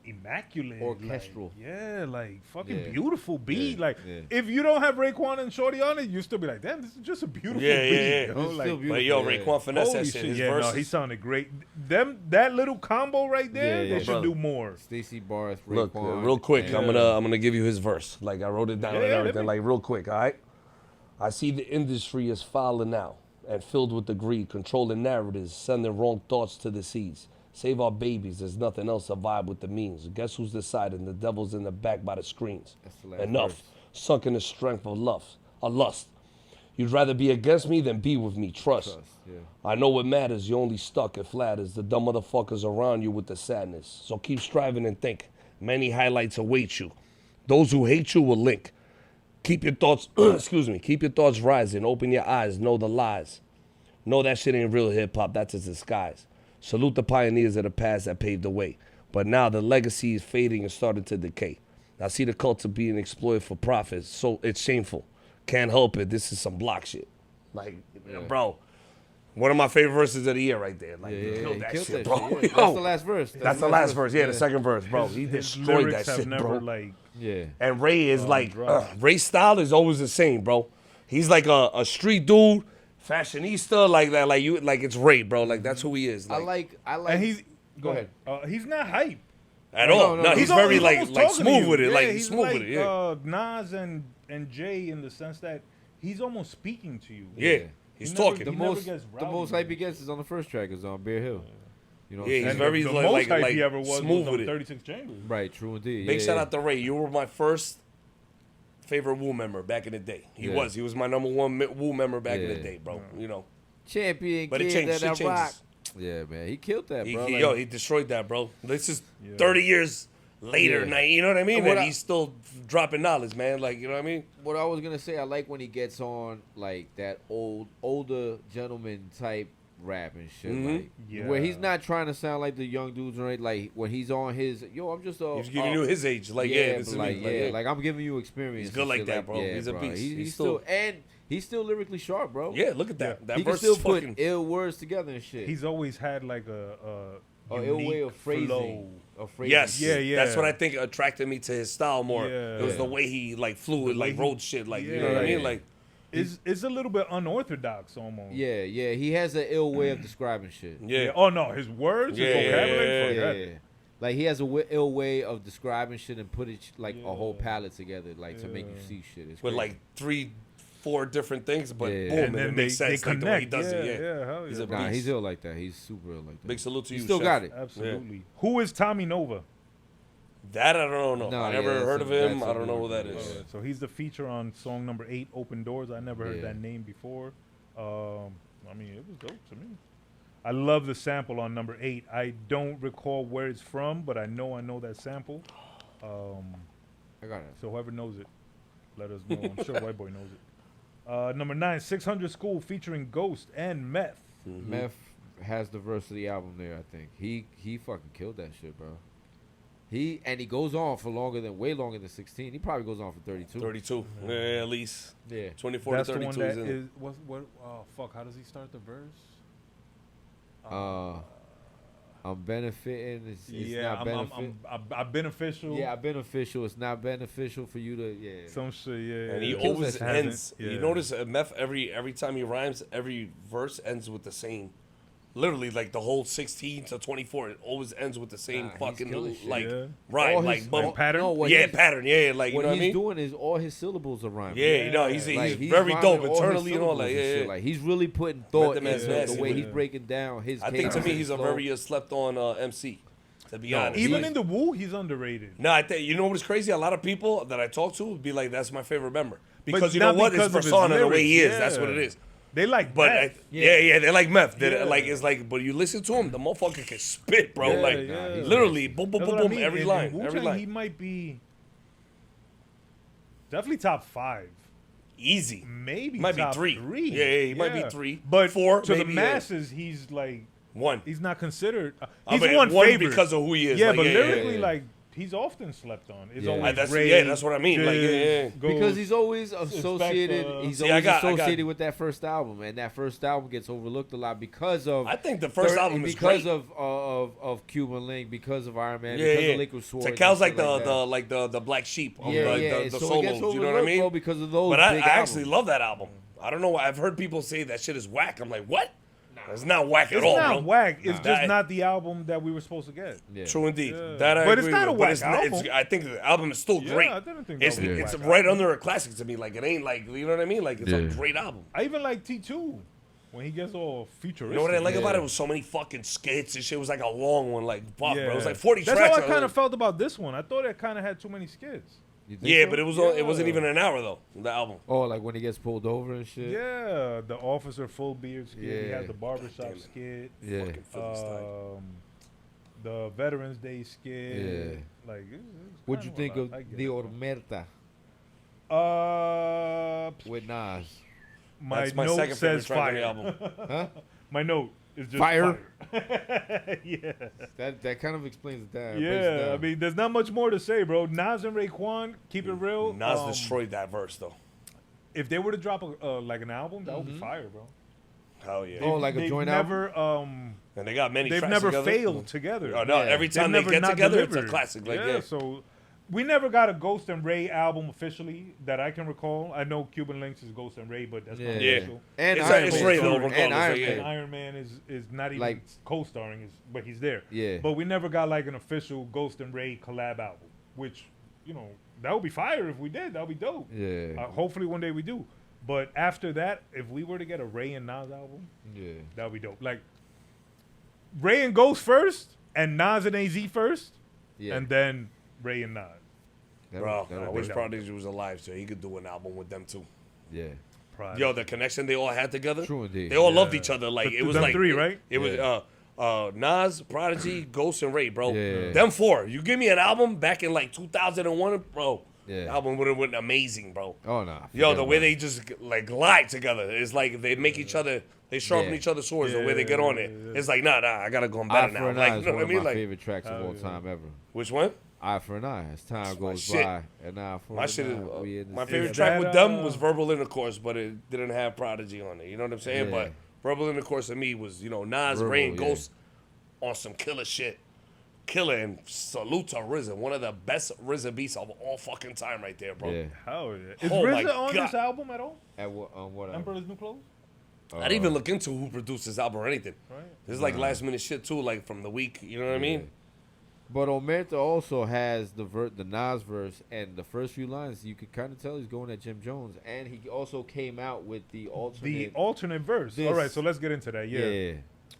immaculate, Orchestral. like, yeah, like fucking Yeah. beautiful beat. Yeah, Like yeah. if you don't have Raekwon and Shorty on it, you still be like, damn, this is just a beautiful Yeah, yeah, beat. yeah. You know? It's Like, still beautiful. But yo, Yeah. Raekwon finesse holy that shit. shit, His yeah, verses. no, he sounded great. That little combo right there, Yeah, they yeah. should Brother. do more. Stacey Barth, Look, Raekwon, real quick, and- I'm gonna give you his verse. Like I wrote it down Yeah, and yeah, everything. let me- Like real quick, all right. I see the industry is fouling now and filled with the greed, controlling narratives, sending wrong thoughts to the seeds. Save our babies. There's nothing else to vibe with the means. Guess who's deciding? The devil's in the back by the screens. That's the last Enough. verse. Sunk in the strength of lust. You'd rather be against me than be with me. Trust. Trust, yeah. I know what matters. You're only stuck. It flatters the dumb motherfuckers around you with the sadness. So keep striving and think. Many highlights await you. Those who hate you will link. Keep your thoughts, excuse me, keep your thoughts rising. Open your eyes. Know the lies. Know that shit ain't real hip hop. That's a disguise. Salute the pioneers of the past that paved the way. But now the legacy is fading and starting to decay. I see the culture being exploited for profit. So it's shameful. Can't help it. This is some block shit. Like, bro, one of my favorite verses of the year right there. Like, Yeah, he yeah, killed he that killed shit, that bro. shit, yeah. Yo, That's the last verse. That's the last verse. Yeah, the second verse, bro. He His destroyed lyrics that have shit, never bro. like Yeah. And Ray is like, drugs. Ray's style is always the same, bro. He's like a street dude, fashionista, like that. Like you, like it's Ray, bro. Like that's who he is. I like. and he's Go ahead. He's not hype. At all. No, he's very almost like talking to smooth you. with it. Yeah, Like he's smooth with it. Yeah. Nas and Jay in the sense that he's almost speaking to you. Yeah. He's talking. The He never most gets the most rowdy. hype he gets is on the first track is on Bear Hill. You know what Yeah, I'm he's saying? very the like- most like- hype like he ever was smooth on with it. 36 Chambers. Right, true indeed. Big Yeah, shout yeah. out to Ray. You were my first favorite Wu member back in the day. He was my number one Wu member back in the Yeah. day, bro. You know. Champion But it kid changed. that Shit I rock. changes. Yeah, man, he killed that, bro. Yo, he destroyed that, bro. This is Yeah. 30 years later, Yeah. you know what I mean? What And I- he's still dropping knowledge, man. Like, you know what I mean? What I was gonna say, I like when he gets on like that older gentleman type rap and shit, like where he's Yeah. not trying to sound like the young dudes, right? Like when he's on his, I'm just a. He's giving you his age. Like, yeah, this but is like, me. like I'm giving you experience. He's good and like shit, that, bro. Yeah, He's a bro. beast. He's He's still still- and he's still lyrically sharp, bro. Yeah, look at that. That he can verse still is put fucking... ill words together and shit. He's always had like a ill way unique of phrasing. flow. Of phrasing. Yes, Yeah. That's what I think attracted me to his style more. Yeah. It was the Yeah. way he like flew it, way like he- wrote shit, like you know Yeah. what I mean, Yeah. like It's a little bit unorthodox almost. Yeah, he has an ill way of describing shit. yeah. Oh no, his words, his Yeah, vocabulary. Yeah, forget. like he has a ill way of describing shit and putting like a whole Yeah. palette together, like to make you Yeah. see shit. It's With crazy. like 3-4 different things, but Yeah. boom, And and then it makes sense they like the way he connect. does it. Yeah. Yeah, hell He's yeah. a Nah, beast. he's ill like that. He's super ill like that. Big salute to He you. still Chef. got it. Absolutely. Who is Tommy Nova? That I don't know. No, I yeah, never that's heard a- of him. that's I a don't know who weird that one. is. So he's the feature on song number 8, Open Doors. I never heard Yeah. that name before. I mean, it was dope to me. I love the sample on number 8. I don't recall where it's from, but I know that sample. I got it. So whoever knows it, let us know. I'm sure White Boy knows it. Number 9, 600 School featuring Ghost and Meth. Meth has the verse of the album there. I think he fucking killed that shit, bro. He goes on for way longer than 16. He probably goes on for 32. 32. Yeah, at least. Yeah. 24 That's to the 32 one is that in. is what? Oh fuck! How does he start the verse? I'm benefiting. It's yeah, not benefit. I'm beneficial. Yeah, beneficial. It's not beneficial for you to. Yeah. Some shit. Yeah. And he kills always that shit. ends. Yeah. You notice Meth every time he rhymes, every verse ends with the same. Literally, like the whole 16 to 24, it always ends with the same Nah, he's fucking killing shit. like Yeah. rhyme, All like his- bum, all- pattern? no, what yeah, he's- pattern, yeah, like you What know what I he's mean? doing is all his syllables are rhyming. Yeah, you know, he's Like, very rhyming dope all his internally and all syllables that. and Yeah, shit. yeah. Like he's really putting thought Method Man's into the nasty way with he's it. breaking down his. I think to cadence me and he's a flow. very slept on MC. To be honest, Even Like, in the Wu, he's underrated. no, I think you know what's crazy. A lot of people that I talk to would be like, "That's my favorite member," because you know not what, his because of his persona, the way he lyrics, is, that's yeah. what it is. They like But Meth. yeah, they like Meth. They, Yeah. Like it's like, but you listen to him, the motherfucker can spit, bro. Yeah, like yeah. literally, boom, boom, That's boom, what I boom, mean. every In line, Wu-Tang, every line, he might be definitely top 5. easy. Maybe Might be top 3. 3. Yeah, he might be 3. But 4, to maybe, the masses, he's like 1. he's not considered. I He's mean, one favorite because of who he is. Yeah, like, but yeah, lyrically, yeah. like he's often slept on. It's Yeah. always That's- Ray, yeah, that's what I mean, like, yeah, yeah. Jizz, Ghost. Because he's always associated. Inspector. He's See, always I got- associated with that first album, and that first album gets overlooked a lot because of. I think the first album is because great. of Cuban Link, because of Iron Man, Yeah, because yeah. of Liquid Swords. Takel's like and shit the black sheep of yeah, the, yeah. the So it solos. gets You know what I overlooked, mean? bro, because of those But I big actually albums. love that album. I don't know why. I've heard people say that shit is whack. I'm like, what? It's not whack at It's all, not bro. whack. It's Nah. just not the album that we were supposed to get. Yeah. True indeed. Yeah. That I But it's agree not a with. whack It's album. I think the album is still Yeah, great. I didn't think It's that was a it's whack right album. under a classic to me. Like it ain't like you know what I mean. Like it's a Yeah. great album. I even like T2 when he gets all futuristic. You know what I like Yeah. about it? It was so many fucking skits and shit. It was like a long one. Like fuck, bro. It was like 40 That's tracks. how I kind of felt about this one. I thought it kind of had too many skits. You think Yeah, so? but it wasn't even an hour though. The album. Oh, like when he gets pulled over and shit. Yeah, the officer full beard skit. He Yeah. had the barbershop Damn it. skit. Yeah. Fucking Philistine. The Veterans Day skit. Yeah. Like, What'd you think of The Ormerta with Nas? My That's my note second favorite says track on fire. the album. Huh? My note is just Fire? yeah. That kind of explains it down. breaks it Yeah, down. I mean, there's not much more to say, bro. Nas and Raekwon, keep it real. Nas destroyed that verse though. If they were to drop like an album, that would be fire, bro. Hell yeah. Oh, like a They've joint album? never, And they got many they've tracks never together. failed together. Oh, no, Yeah. every They've time they never get not together, it's a delivered. classic. Like, yeah, yeah. so we never got a Ghost and Ray album officially that I can recall. I know Cuban Links is Ghost and Ray, but that's not official. And It's Iron it's Man Ray too. though, And regardless. Iron Yeah. And Man. Iron Man is not even Like- co-starring, but he's there. Yeah. But we never got like an official Ghost and Ray collab album, which, you know, that would be fire if we did. That would be dope. Yeah. Hopefully one day we do. But after that, if we were to get a Ray and Nas album, Yeah. that would be dope. Like, Ray and Ghost first, and Nas and AZ first, Yeah. and then Ray and Nas. Bro, I wish that- Prodigy was alive so he could do an album with them too. Yeah. Pride. Yo, the connection they all had together. True indeed. They all Yeah. loved each other. Like it was Them like three, right? It was Yeah. Nas, Prodigy, Ghost, and Ray, bro. Yeah. Them four. You give me an album back in like 2001, bro. Yeah. The album would have been amazing, bro. Oh no. Yo, forget the way about they it. just like lie together is like they make each other. They sharpen Yeah. each other's swords. The way they get on it, it's like nah. I gotta go Eye better for now. an Like Eye you is know one what I of mean? my Like favorite tracks of all yeah. time ever. which one? Eye for an Eye. As time goes shit. by, and eye for My an shit is eye, we in my the favorite Is track that, with them was Verbal Intercourse, but it didn't have Prodigy on it. You know what I'm saying? Yeah. But Verbal Intercourse to me was Nas, Verbal, Ray, and yeah. Ghost on some killer shit. Killer and salute to RZA, one of the best RZA beats of all fucking time, right there, bro. Yeah. Hell yeah. Is Oh my RZA on God. this album at all? At what? What? Emperor's New Clothes? I didn't even look into who produced this album or anything. Right. This is like last minute shit too, like from the week. You know what I mean? But Omerta also has the Nas verse, and the first few lines you could kind of tell he's going at Jim Jones, and he also came out with the alternate. The alternate verse. This- All right, so let's get into that. Yeah. yeah.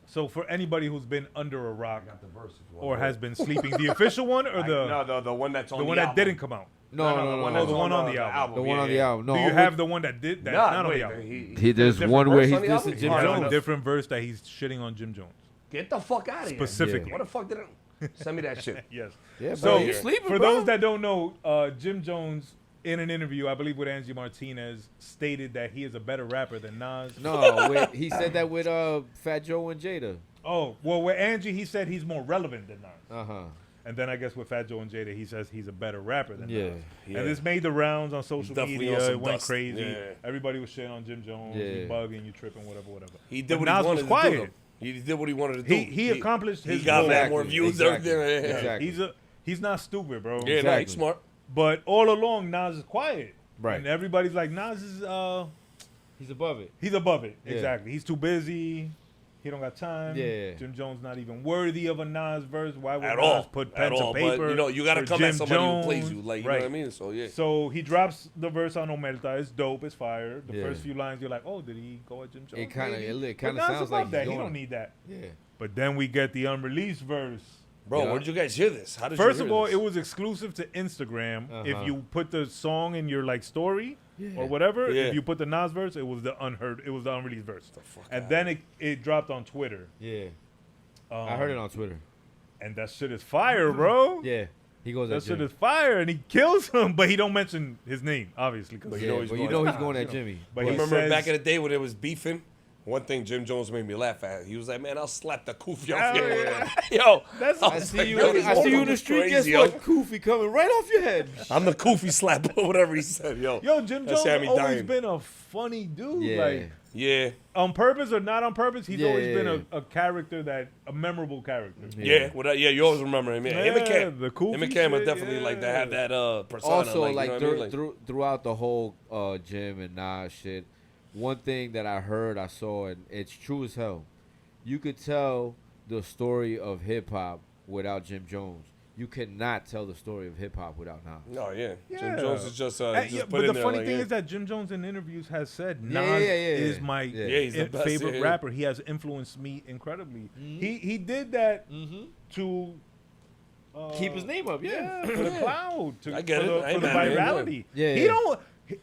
So for anybody who's been under a rock Got the verse if you or want. has been sleeping, the official one or the No, the one that's on the one that didn't come out? No, the no, one no. that's the one on the album. The one on the album. No, Do you I'm have with- the one that did that's Nah, not on wait, the album? There's different one where verse he's on the album? dissing Jim Oh, no, Jones. no. Different verse that he's shitting on Jim Jones. Get the fuck out of here. Specifically. What the fuck did I send me that shit? Yes. Yeah, So bro, you sleeping, for bro. those that don't know, Jim Jones in an interview, I believe with Angie Martinez, stated that he is a better rapper than Nas. No, he said that with Fat Joe and Jada. Oh, well, with Angie, he said he's more relevant than Nas. Uh-huh. And then I guess with Fat Joe and Jada, he says he's a better rapper than Yeah. Nas. Yeah. And this made the rounds on social Definitely media. on some It went dust. crazy. Yeah. Everybody was shitting on Jim Jones. You Yeah. bugging, you tripping, whatever. He did But what Nas he was wanted to do. quiet. though. He did what he wanted to do. He accomplished his He got goal. mad more views. Exactly. Everything. Yeah. Exactly. He's not stupid, bro. Yeah, nah, Exactly. he's smart. But all along, Nas is quiet. Right. And everybody's like, Nas is He's above it. he's above it. Yeah. Exactly. He's too busy. He don't got time. Yeah. Jim Jones not even worthy of a Nas verse. Why would At Nas all. put At pen all. to paper? But you gotta for come Jim at somebody Jones? who plays you. Like, you Right. know what I mean? So, yeah. So he drops the verse on Omerta. It's dope. It's fire. The Yeah. first few lines, you're like, oh, did he go at Jim Jones? It kinda- Maybe. it But kinda Nas sounds above like that. he's He going- don't need that. Yeah. But then we get the unreleased verse. Bro, Yeah. where did you guys hear this? How did First you of hear all, this? it was exclusive to Instagram. If Uh-huh. you put the song in your like story Yeah. or whatever, Yeah. if you put the Nas verse, it was the unreleased verse. fuck And outta then it dropped on Twitter. Yeah. I heard it on Twitter. And that shit is fire, bro. Yeah. He goes That at shit Jimmy. is fire, and he kills him, but he don't mention his name, obviously. 'Cause But you you know know he's he's But going he's at going Nas, at Jimmy. But You he remember says- back in the day when it was beefing? One thing Jim Jones made me laugh at. He was like, "Man, I'll slap the koofy off Hell your yeah. head." Yo, That's- I I was see like, you. yo, this I see you in the motherfucker's street. crazy, Guess yo. what? Koofy coming right off your head. I'm the koofy slapper, whatever he said, yo. Yo, Jim That Jones shit had me always dying. been a funny dude. Yeah. Like Yeah, on purpose or not on purpose, he's always been Yeah. a character a memorable character. yeah, yeah. You always remember him. Yeah, him and Yeah, Cam. the koofy Him and Cam are shit, definitely like to have yeah. that persona. Also, like, like, you know what I mean? Like, throughout the whole Jim and Nas shit, one thing that I heard, I saw, and it's true as hell. You could tell the story of hip hop without Jim Jones. You cannot tell the story of hip hop without Nas. no, yeah. Yeah. Jim Jones is just Yeah, put but in the there, funny like, thing yeah. is that Jim Jones in interviews has said Yeah, Nas yeah, is yeah. my Yeah. Yeah, he's the best, favorite yeah. rapper. He has influenced me incredibly. Mhm. He did that Mm-hmm. to Keep his name up, yeah, for the cloud, I get it. I for ain't the mad at him, virality. yeah. He don't.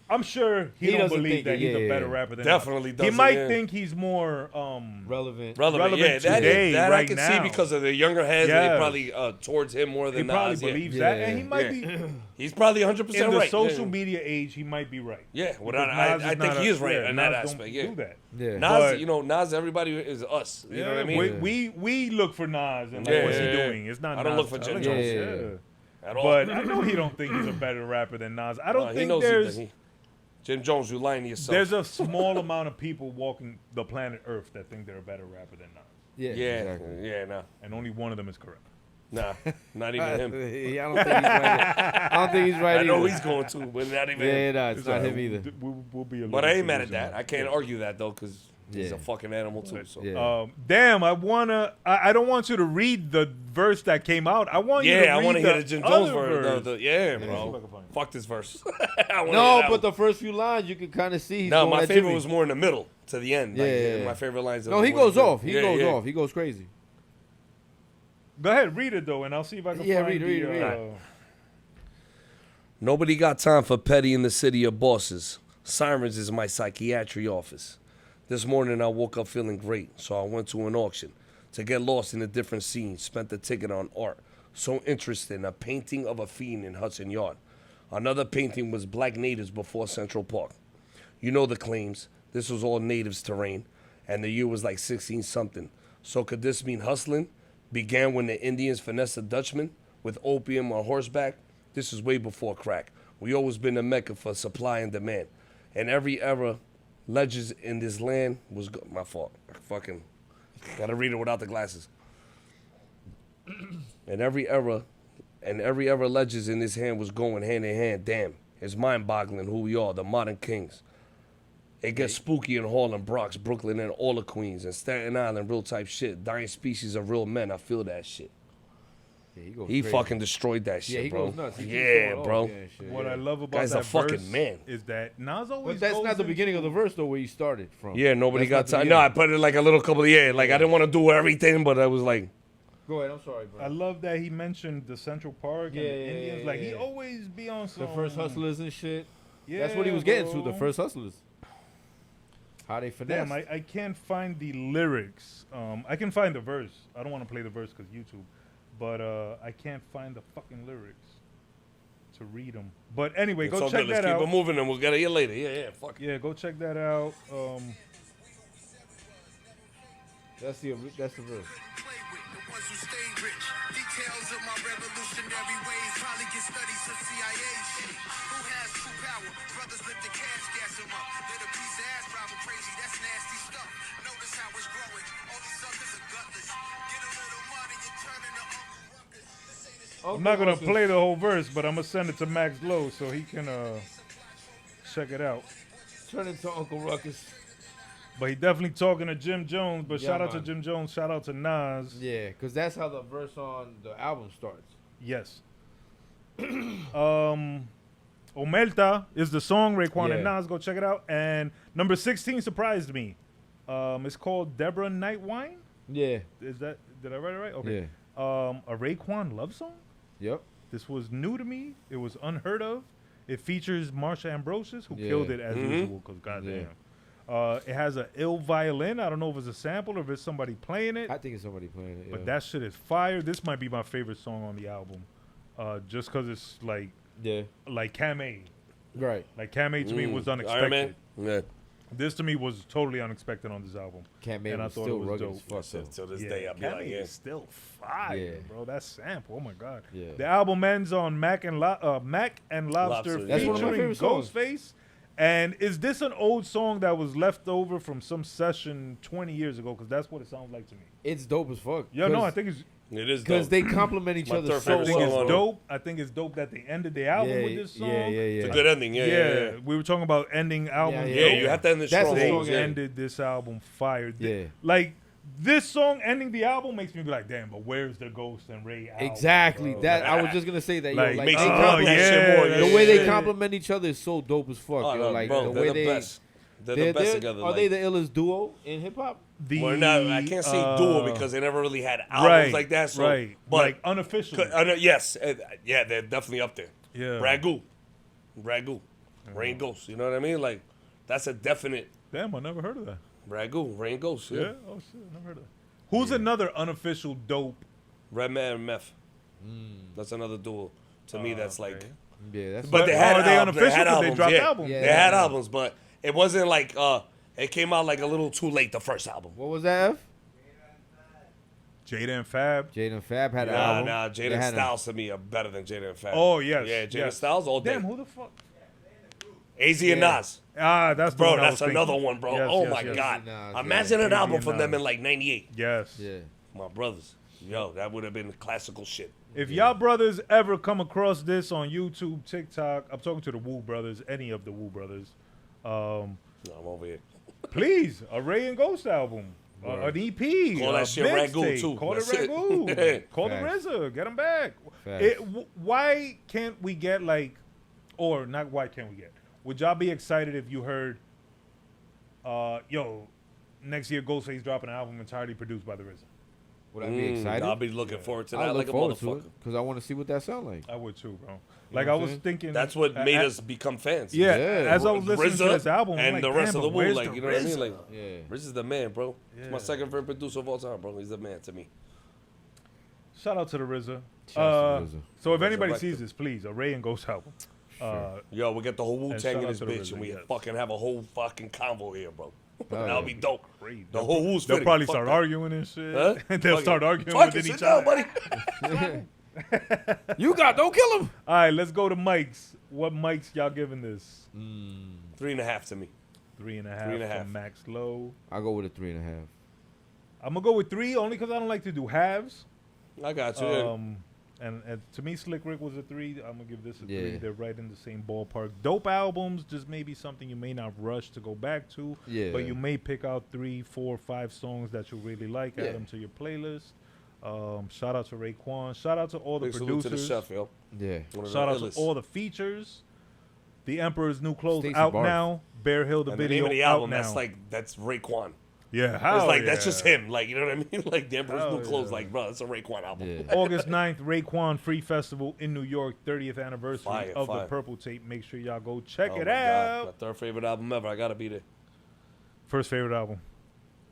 I'm sure he don't doesn't believe think that it, he's yeah, a better yeah. rapper than Definitely Nas. doesn't, He might yeah. think he's more Relevant. relevant yeah, that, today, that I right can now. see because of the younger heads. Yeah. They probably towards him more he than probably Nas. Yeah. believes Yeah. that, and he might Yeah. be He's probably 100% in the right. social yeah. media age. He might be right. Yeah, well, Because I Nas think not he is right yeah, in that Nas don't aspect. Yeah, do that. Yeah. Nas, But- Nas, everybody is us. You know what I mean? We look for Nas and like, Yeah, what's he yeah, yeah. doing? It's not. I don't Nas look for Jim telling us, Jones. At all. But I know he don't think he's a better rapper than Nas. I don't he think knows there's Jim Jones, you lying to yourself. there's a small amount of people walking the planet Earth that think they're a better rapper than Nas, Yeah. yeah, Exactly. yeah, no. and only one of them is correct. Nah, not even him. Yeah, I don't think he's right. I don't think he's right I know either. he's going to, but not even Yeah, him. no, it's not him either. We'll be a But little I ain't mad at delusional. that. I can't argue that though, because he's Yeah. a fucking animal too. So. Yeah. Damn, I don't want you to read the verse that came out. I want you to read I want to hear the Jim Jones verse. verse. Yeah, see bro. if I can find it. Fuck this verse. I wanna No, hear that but one. the first few lines you can kind of see. He's No, going my at favorite Jimmy. was more in the middle to the end. Like, Yeah. My favorite lines. No, he goes off. He goes off. He goes crazy. Go ahead, read it though, and I'll see if I can Yeah, find read the, it. Nobody got time for petty in the city of bosses. Sirens is my psychiatry office. This morning I woke up feeling great, so I went to an auction to get lost in a different scene. Spent the ticket on art. So interesting, a painting of a fiend in Hudson Yard. Another painting was black natives before Central Park. You know the claims. This was all natives terrain, and the year was like 16-something. So could this mean hustling? Began when the Indians finessed the Dutchman with opium on horseback. This is way before crack. We always been a mecca for supply and demand. And every era, legends in this land was my fault. I fucking gotta read it without the glasses. And every era, legends in this hand was going hand in hand. Damn, it's mind-boggling who we are, the modern kings. It gets spooky in Harlem, Bronx, Brooklyn, and all the Queens. And Staten Island, real type shit. Dying species of real men. I feel that shit. Yeah, he goes He crazy. fucking destroyed that shit, Yeah, he bro. goes nuts. He keeps Yeah, going off. bro. Yeah, shit, What yeah. I love about Guy's a that fucking verse man. is that Nas always But that's goes not the beginning of the into- verse though, where you started from. Yeah, nobody That's got not the time. No, I beginning. put it like a little couple of, like I didn't want to do everything, but I was like, Go ahead. I'm sorry, bro. I love that he mentioned the Central Park and Yeah, the yeah, Indians. yeah, Like yeah. he always be on some The first hustlers and shit. Yeah, That's what he was getting to. bro. The first hustlers. How they finesse. Damn, I can't find the lyrics. I can find the verse. I don't want to play the verse because YouTube, but I can't find the fucking lyrics to read them. But anyway, it's go all check good. Let's that keep out. it moving and we'll get it here later. Yeah, fuck it. Yeah, go check that out. That's the verse. Play with the ones who stay rich. Details of my revolutionary ways probably get studied some CIA shit. Who has true power? Brothers lift the cash, gas 'em up. Let a piece of ass drive 'em crazy. That's nasty stuff. Notice how it's growing. All these suckers are gutless. Get a little money and turn into Uncle Ruckus. This ain't a I'm not gonna play the whole verse, but I'm gonna send it to Maxlo so he can check it out. Turn into Uncle Ruckus. But he definitely talking to Jim Jones. But Yeah, shout out to man. Jim Jones. Shout out to Nas. Yeah, because that's how the verse on the album starts. Yes. Omelta is the song. Raekwon and Yeah. Nas. Go check it out. And number 16 surprised me. It's called Deborah Nightwine. Yeah. Did I write it right? Okay. Yeah. A Raekwon love song. Yep. This was new to me. It was unheard of. It features Marsha Ambrosius, who Yeah. killed it as usual, because goddamn. It has an ill violin. I don't know if it's a sample or if it's somebody playing it, I think it's somebody playing it. but yeah. that shit is fire. This might be my favorite song on the album, just because it's like Kame. Right. Like Kame to me was Iron unexpected. Man? Yeah. This to me was totally unexpected on this album. Can't make And I it thought it still was rugged dope. as fuck though. Till this Yeah, day, I'll be Kame like, yeah. is still fire, Yeah. bro. That sample, oh my god. Yeah. The album ends on Mac and Lobster Lobster, That's one of my featuring favorite songs. Ghostface. And is this an old song that was left over from some session 20 years ago? Because that's what it sounds like to me. It's dope as fuck. Yeah, no, I think it's It is because dope. they complement each My other third so favorite think song it's well. on it. dope. I think it's dope that they ended the album Yeah, with this song. yeah, It's a good ending. Yeah. We were talking about ending albums. Yeah, Yeah, dope. you have to end it That's strong. a They song, yeah. ended this album fire. Yeah. Like this song ending the album makes me be like, damn, but where's the Ghost and Ray album? Exactly. bro? That I was just gonna say that. Like, Yo, like makes they you oh, compliment compliment- shit more. yeah, the way they yeah. compliment each other is so dope as fuck. Oh, yo. no, Like bro, the they're way the they best. They're the best together. Are they the illest duo in hip hop? The, Well, no, I can't say duo because they never really had albums right, like that. So, right. but Like unofficially. yes, yeah, they're definitely up there. Yeah. Ragu, Rain Ghost. You know what I mean? Like that's a definite Damn, I never heard of that. Ragu, Rain Ghost. Yeah, Yeah? Oh shit, I never heard of that. Who's another unofficial dope? Redman and Meth. That's another duo. To me, that's like. okay. Yeah, that's. But they had are they albums. unofficial? They had 'Cause they albums. dropped Yeah. albums. Yeah. They had albums, but it wasn't like it came out like a little too late. The first album. what was that? F? Jada and Fab. Jaden Fab had an Nah, album. nah. They Jaden had a- Styles to me are better than Jaden and Fab. Oh yes. Yeah, Jaden yes. Styles all day. Damn, who the fuck? AZ and Nas. Ah, that's the Bro, one I that's was thinking. another one, bro. Yes, oh yes, my yes. God. Nas, Imagine an yeah. album AZ from and them Nas. in like 98. Yes. Yeah. My brothers. Yo, that would have been classical shit. If y'all brothers ever come across this on YouTube, TikTok, I'm talking to the Wu brothers, any of the Wu brothers. No, I'm over here. Please, a Ray and Ghost album, an EP, Call that shit Ragu, too. Call That's it it. Ragu. Call the Facts. RZA. Get them back. Facts. Why can't we get like, or not? Why can't we get? Would y'all be excited if you heard, yo, next year Ghostface dropping an album entirely produced by the RZA? Would I be excited? I'll be looking forward to I that look like a forward to motherfucker. it because I want to see what that sound like. I would too, bro. know Like what I I'm was saying? thinking. That's what made us become fans. Yeah, Yeah. as I was listening to RZA this album, I'm and like, the rest damn, of the but Wu, where's like, the you know what I mean? RZA? Like, Yeah. Riz is the man, bro. He's my Yeah. second favorite producer of all time, bro. He's the man to me. Shout out to the RZA. Shout out to RZA. So if anybody Resurrected. sees this, please, a Ray and Ghost album. Yo, we get the whole And Wu-Tang shout in out this to the bitch, RZA, and we yes. fucking have a whole fucking convo here, bro. Hell That'll yeah. be dope. Great. The whole Wu's They'll fitting. probably Fuck start that. arguing and shit. Huh? They'll Fuck start it. arguing Fuck within it, each sit down, other. buddy. Don't kill him. All right, let's go to mics. What mics y'all giving this? 3.5 to me. 3.5 3.5. from Maxlo. I go with a 3.5. I'm gonna go with 3 only because I don't like to do halves. I got you. And to me, Slick Rick was a 3. I'm gonna give this a 3. Yeah. They're right in the same ballpark. Dope albums, just maybe something you may not rush to go back to. Yeah. But you may pick out 3, 4, 5 songs that you really like, Yeah. add them to your playlist. Shout out to Raekwon. Shout out to all the Big salute to the producers. chef, yo. Yeah. One of Shout the out to illest. all the features. The Emperor's New Clothes Stacey out Barth. now. Bear Hill the And the video name of the out album, now. that's Raekwon. Yeah, It's how? like that's just him. Like, you know what I mean? Like the Emperor's Hell New Clothes. yeah. Like, bro, it's a Raekwon album. Yeah. August 9th, Raekwon Free Festival in New York, 30th anniversary Fire, of fire. the Purple Tape. Make sure y'all go check Oh it my God. out. My third favorite album ever. I gotta be there. First favorite album.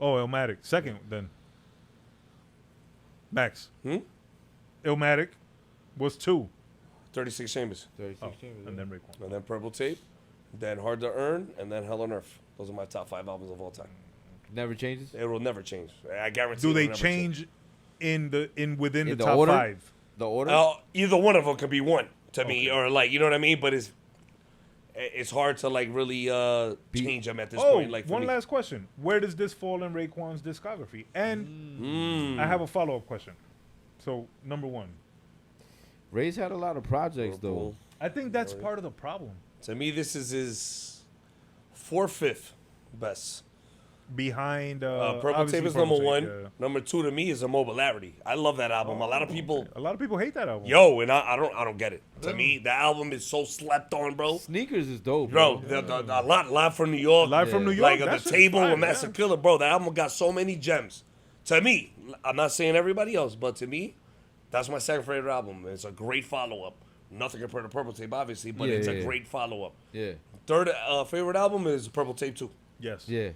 Oh, Illmatic. Second, then. Max. Illmatic was 2. 36 Chambers. 36 chambers. And then Raekwon. And then Purple Tape. Then Hard to Earn. And then Hell on Earth. Those are my top 5 albums of all time. Never changes. It will never change. I guarantee. Do it will they never change within In the the top order? 5? The order. Either one of them could be one to me, or like, you know what I mean. But it's hard to like really change them at this Oh, point. Like for one me. last question. Where does this fall in Raekwon's discography? And I have a follow-up question. So, number 1. Ray's had a lot of projects though. I think that's part of the problem. To me, this is his 4th, 5th best. Behind Purple obviously Tape is Purple number 1. yeah. Number 2 to me is Immobilarity. I love that album. A lot of people, A lot of people hate that album. and I don't get it. To me, the album is so slept on, bro. Sneakers is dope, Bro, a lot live from New York. Live from New York. Like that the shit's table fire, with Master yeah. Killer, bro. The album got so many gems. To me, I'm not saying everybody else, but to me, that's my second favorite album. It's a great follow-up. Nothing compared to Purple Tape, obviously, but Yeah, it's yeah, a yeah. great follow-up. Yeah. Third favorite album is Purple Tape 2. Yes. Yeah.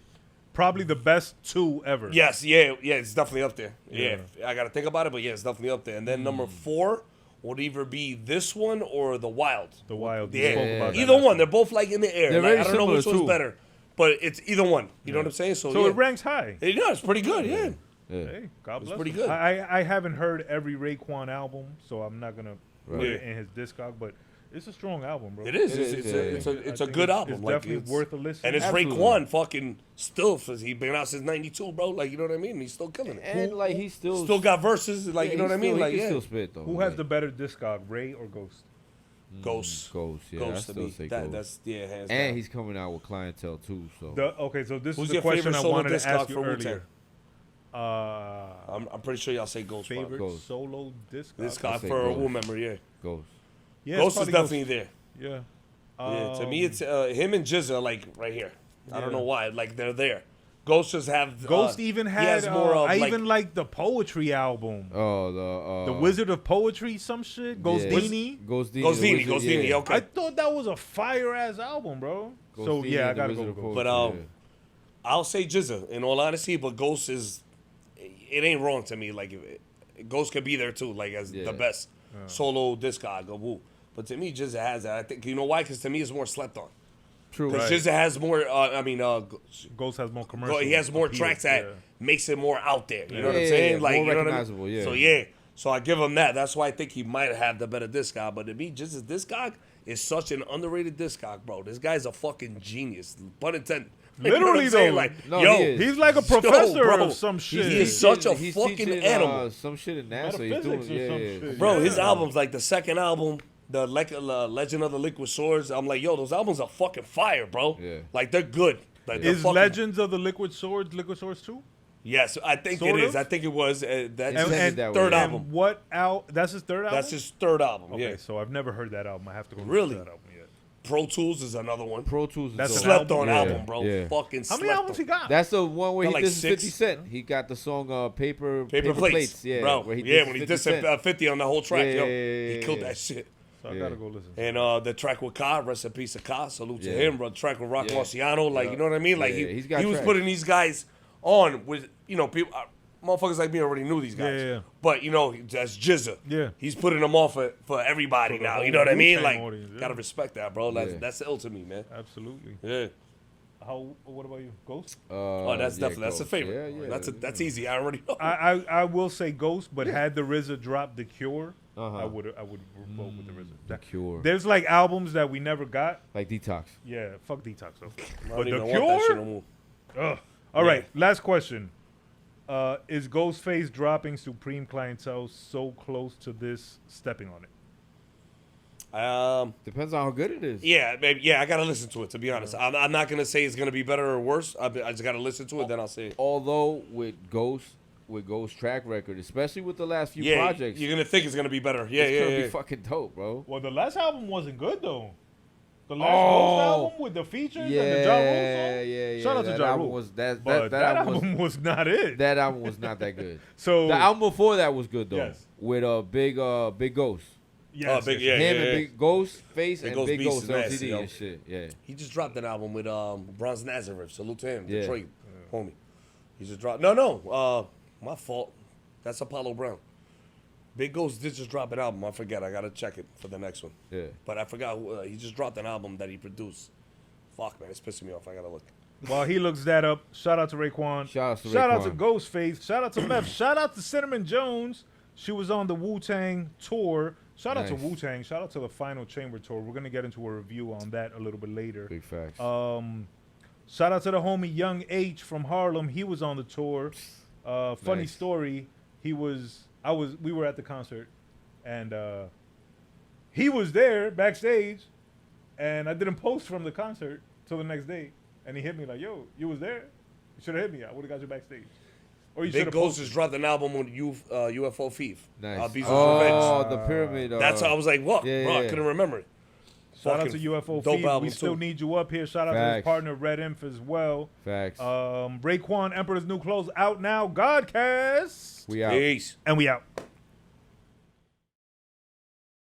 Probably the best 2 ever. Yes, yeah, it's definitely up there. Yeah, I got to think about it, but yeah, it's definitely up there. And then number 4 would either be this one or The Wild. The Wild. We Yeah, spoke about that either last one. time. They're both like in the air. They're Like, very I don't know similar, which one's too. better, but it's either one. You know what I'm saying? So So yeah. it ranks high. Yeah, it's pretty good. Yeah. Yeah. Hey, God bless pretty him. good. I haven't heard every Raekwon album, so I'm not gonna put Right. it in his discog, but it's a strong album, bro. It is. It It's, is, it's, yeah. a, it's I a think good album. It's Like, definitely worth a listen. And it's Absolutely. Raekwon fucking still, he's been out since '92, bro. Like, you know what I mean? He's still killing it. And like he's Still got verses. Like, you know what I mean? He Like, can yeah. still spit though. Who has like, the better discog, Ray or Ghost? Ghost. Ghost? Yeah, Ghost I to still me. say That, Ghost. that's, yeah, hands And down. he's coming out with clientele too. So Okay, so this Who's is the your question favorite I solo wanted to discog ask you for Wu-Tang? earlier. I'm pretty sure y'all say Ghost. Favorite Probably. solo discog? This I'll guy say for a Ghost. Wu member, yeah. Ghost. Yeah, Ghost is probably definitely there. Yeah. Yeah, to me, it's him and Jizza are like right here. I don't Yeah. know why. Like they're there. Ghost just have. Ghost even he had. has more of, I like, even like the poetry album. Oh, The Wizard of Poetry, some shit. Ghostini. Ghostini. Ghostini. Okay. I thought that was a fire ass album, bro. So Ghostini yeah, I and the gotta go Wizard with of Ghost. But Poetry, I'll say Jizza in all honesty, but Ghost is. It ain't wrong to me. Like Ghost could be there too, like as Yeah. the best solo discog of Wu. But to me, Jizza has that. I think you know why? Because to me, it's more slept on. True. Because Right. Jizza has more. Ghost has more commercial. He has more appeal, tracks that yeah. makes it more out there. You know what I'm Yeah, saying? yeah, Like more you know what I mean? recognizable, yeah. So yeah. So I give him that. That's why I think he might have the better discog. But to me, Jizza's discog is such an underrated discog, bro. This guy's a fucking genius. Pun intended. You know what Literally I'm saying? though. Like, No, yo, he is. He's like a professor bro. of some shit. He is such a He's fucking teaching, animal. some shit in NASA. He's doing, Metaphysics or yeah, some yeah. shit. Bro, his Yeah. albums, like the second album, the Legend of the Liquid Swords, I'm like, yo, those albums are fucking fire, bro. Yeah. Like, they're good. Like, they're Is fucking, Legends of the Liquid Swords 2? Yes, I think Sort it is. of? I think it was. That's And- his that third way. album. And what That's his third album? That's his third album, Okay, yeah. so I've never heard that album. I have to go Really? listen to that album yet. Pro Tools is another one. Pro Tools is That's dope. an Slept on Yeah, album, bro. yeah. Fucking How slept many albums on. he got? That's the one where Got he like disses 50 6. Cent. He got the song Paper Plates. yeah, bro. where he Yeah, disses when he 50 did Cent. 50 on the whole track, Yeah, yo. yeah, He yeah, killed yeah. that shit. So I Yeah. gotta go listen. And the track with Ka, rest in peace of Ka, salute to Yeah. him. Bro, track with Rock Yeah. Marciano, like, you know what I mean? Like, Yeah, he's got he was tracks. putting these guys on with, you know, people, motherfuckers like me already knew these guys. Yeah, yeah. But, you know, that's Jizza. Yeah. He's putting them on for everybody For the now. whole You know what I mean? Wu-Tang Like, audience, yeah. gotta respect that, bro. Yeah. That's ill to me, man. Absolutely. Yeah. What about you? Ghost? Oh, that's yeah, definitely, that's a Ghost. favorite. Yeah, yeah. That's easy. I already know. I will say Ghost, but had the RZA dropped The Cure, Uh-huh. I would vote with the RZA. The Cure. There's like albums that we never got. Like Detox. Yeah, fuck Detox though. I But don't The even want that shit no Cure? more. Ugh. All right, last question. Is Ghostface dropping Supreme Clientele so close to this stepping on it? Depends on how good it is. Yeah, maybe. Yeah, I gotta listen to it. To be honest, I'm not gonna say it's gonna be better or worse. I just gotta listen to it, then I'll say it. Although with Ghost track record, especially with the last few Yeah, projects, you're gonna think it's gonna be better. Yeah, it's yeah, gonna yeah. be fucking dope, bro. Well, the last album wasn't good though. The last Ghost album with the features and the Ja Rule song. yeah. Shout out to That Ja album Rule. was that But that album was not it. that album was not that good. So The album before that was good though. Yes. With Big Ghost. yes, big- yes, yeah, Him and Big Ghost Face Big and Ghost Big Beast Ghost is nasty, LTD yo. and shit. Yeah. He just dropped an album with Bronze Nazareth. Salute to him, Yeah. Detroit, homie. He just dropped. No, my fault. That's Apollo Brown. Big Ghost did just drop an album. I forget. I gotta check it for the next one. Yeah. But I forgot. He just dropped an album that he produced. Fuck, man, it's pissing me off. I gotta look. While he looks that up, shout out to Raekwon. Shout out to Shout out to Raekwon. Ghostface. Shout out to Meth. Shout out to Cinnamon Jones. She was on the Wu-Tang tour. Shout out to Nice. Wu-Tang. Shout out to the Final Chamber tour. We're gonna get into a review on that a little bit later. Big facts. Shout out to the homie Young H from Harlem. He was on the tour. Funny Nice. story. We were at the concert, and he was there backstage, and I didn't post from the concert till the next day, and he hit me like, "Yo, you was there? You should have hit me. I would have got you backstage." Or you should Big have Ghost posted. just dropped an album with UFO Thief. Nice. Beast Oh, Revenge. the pyramid. That's how I was like, what? yeah, Bro, I yeah. couldn't remember it. Shout out Fucking to UFO dope Feed. album, We still too. need you up here. Shout out to his Facts. partner Red Inf as well. Facts. Raekwon, Emperor's New Clothes out now. Gahhdcast. We out. Peace. And we out.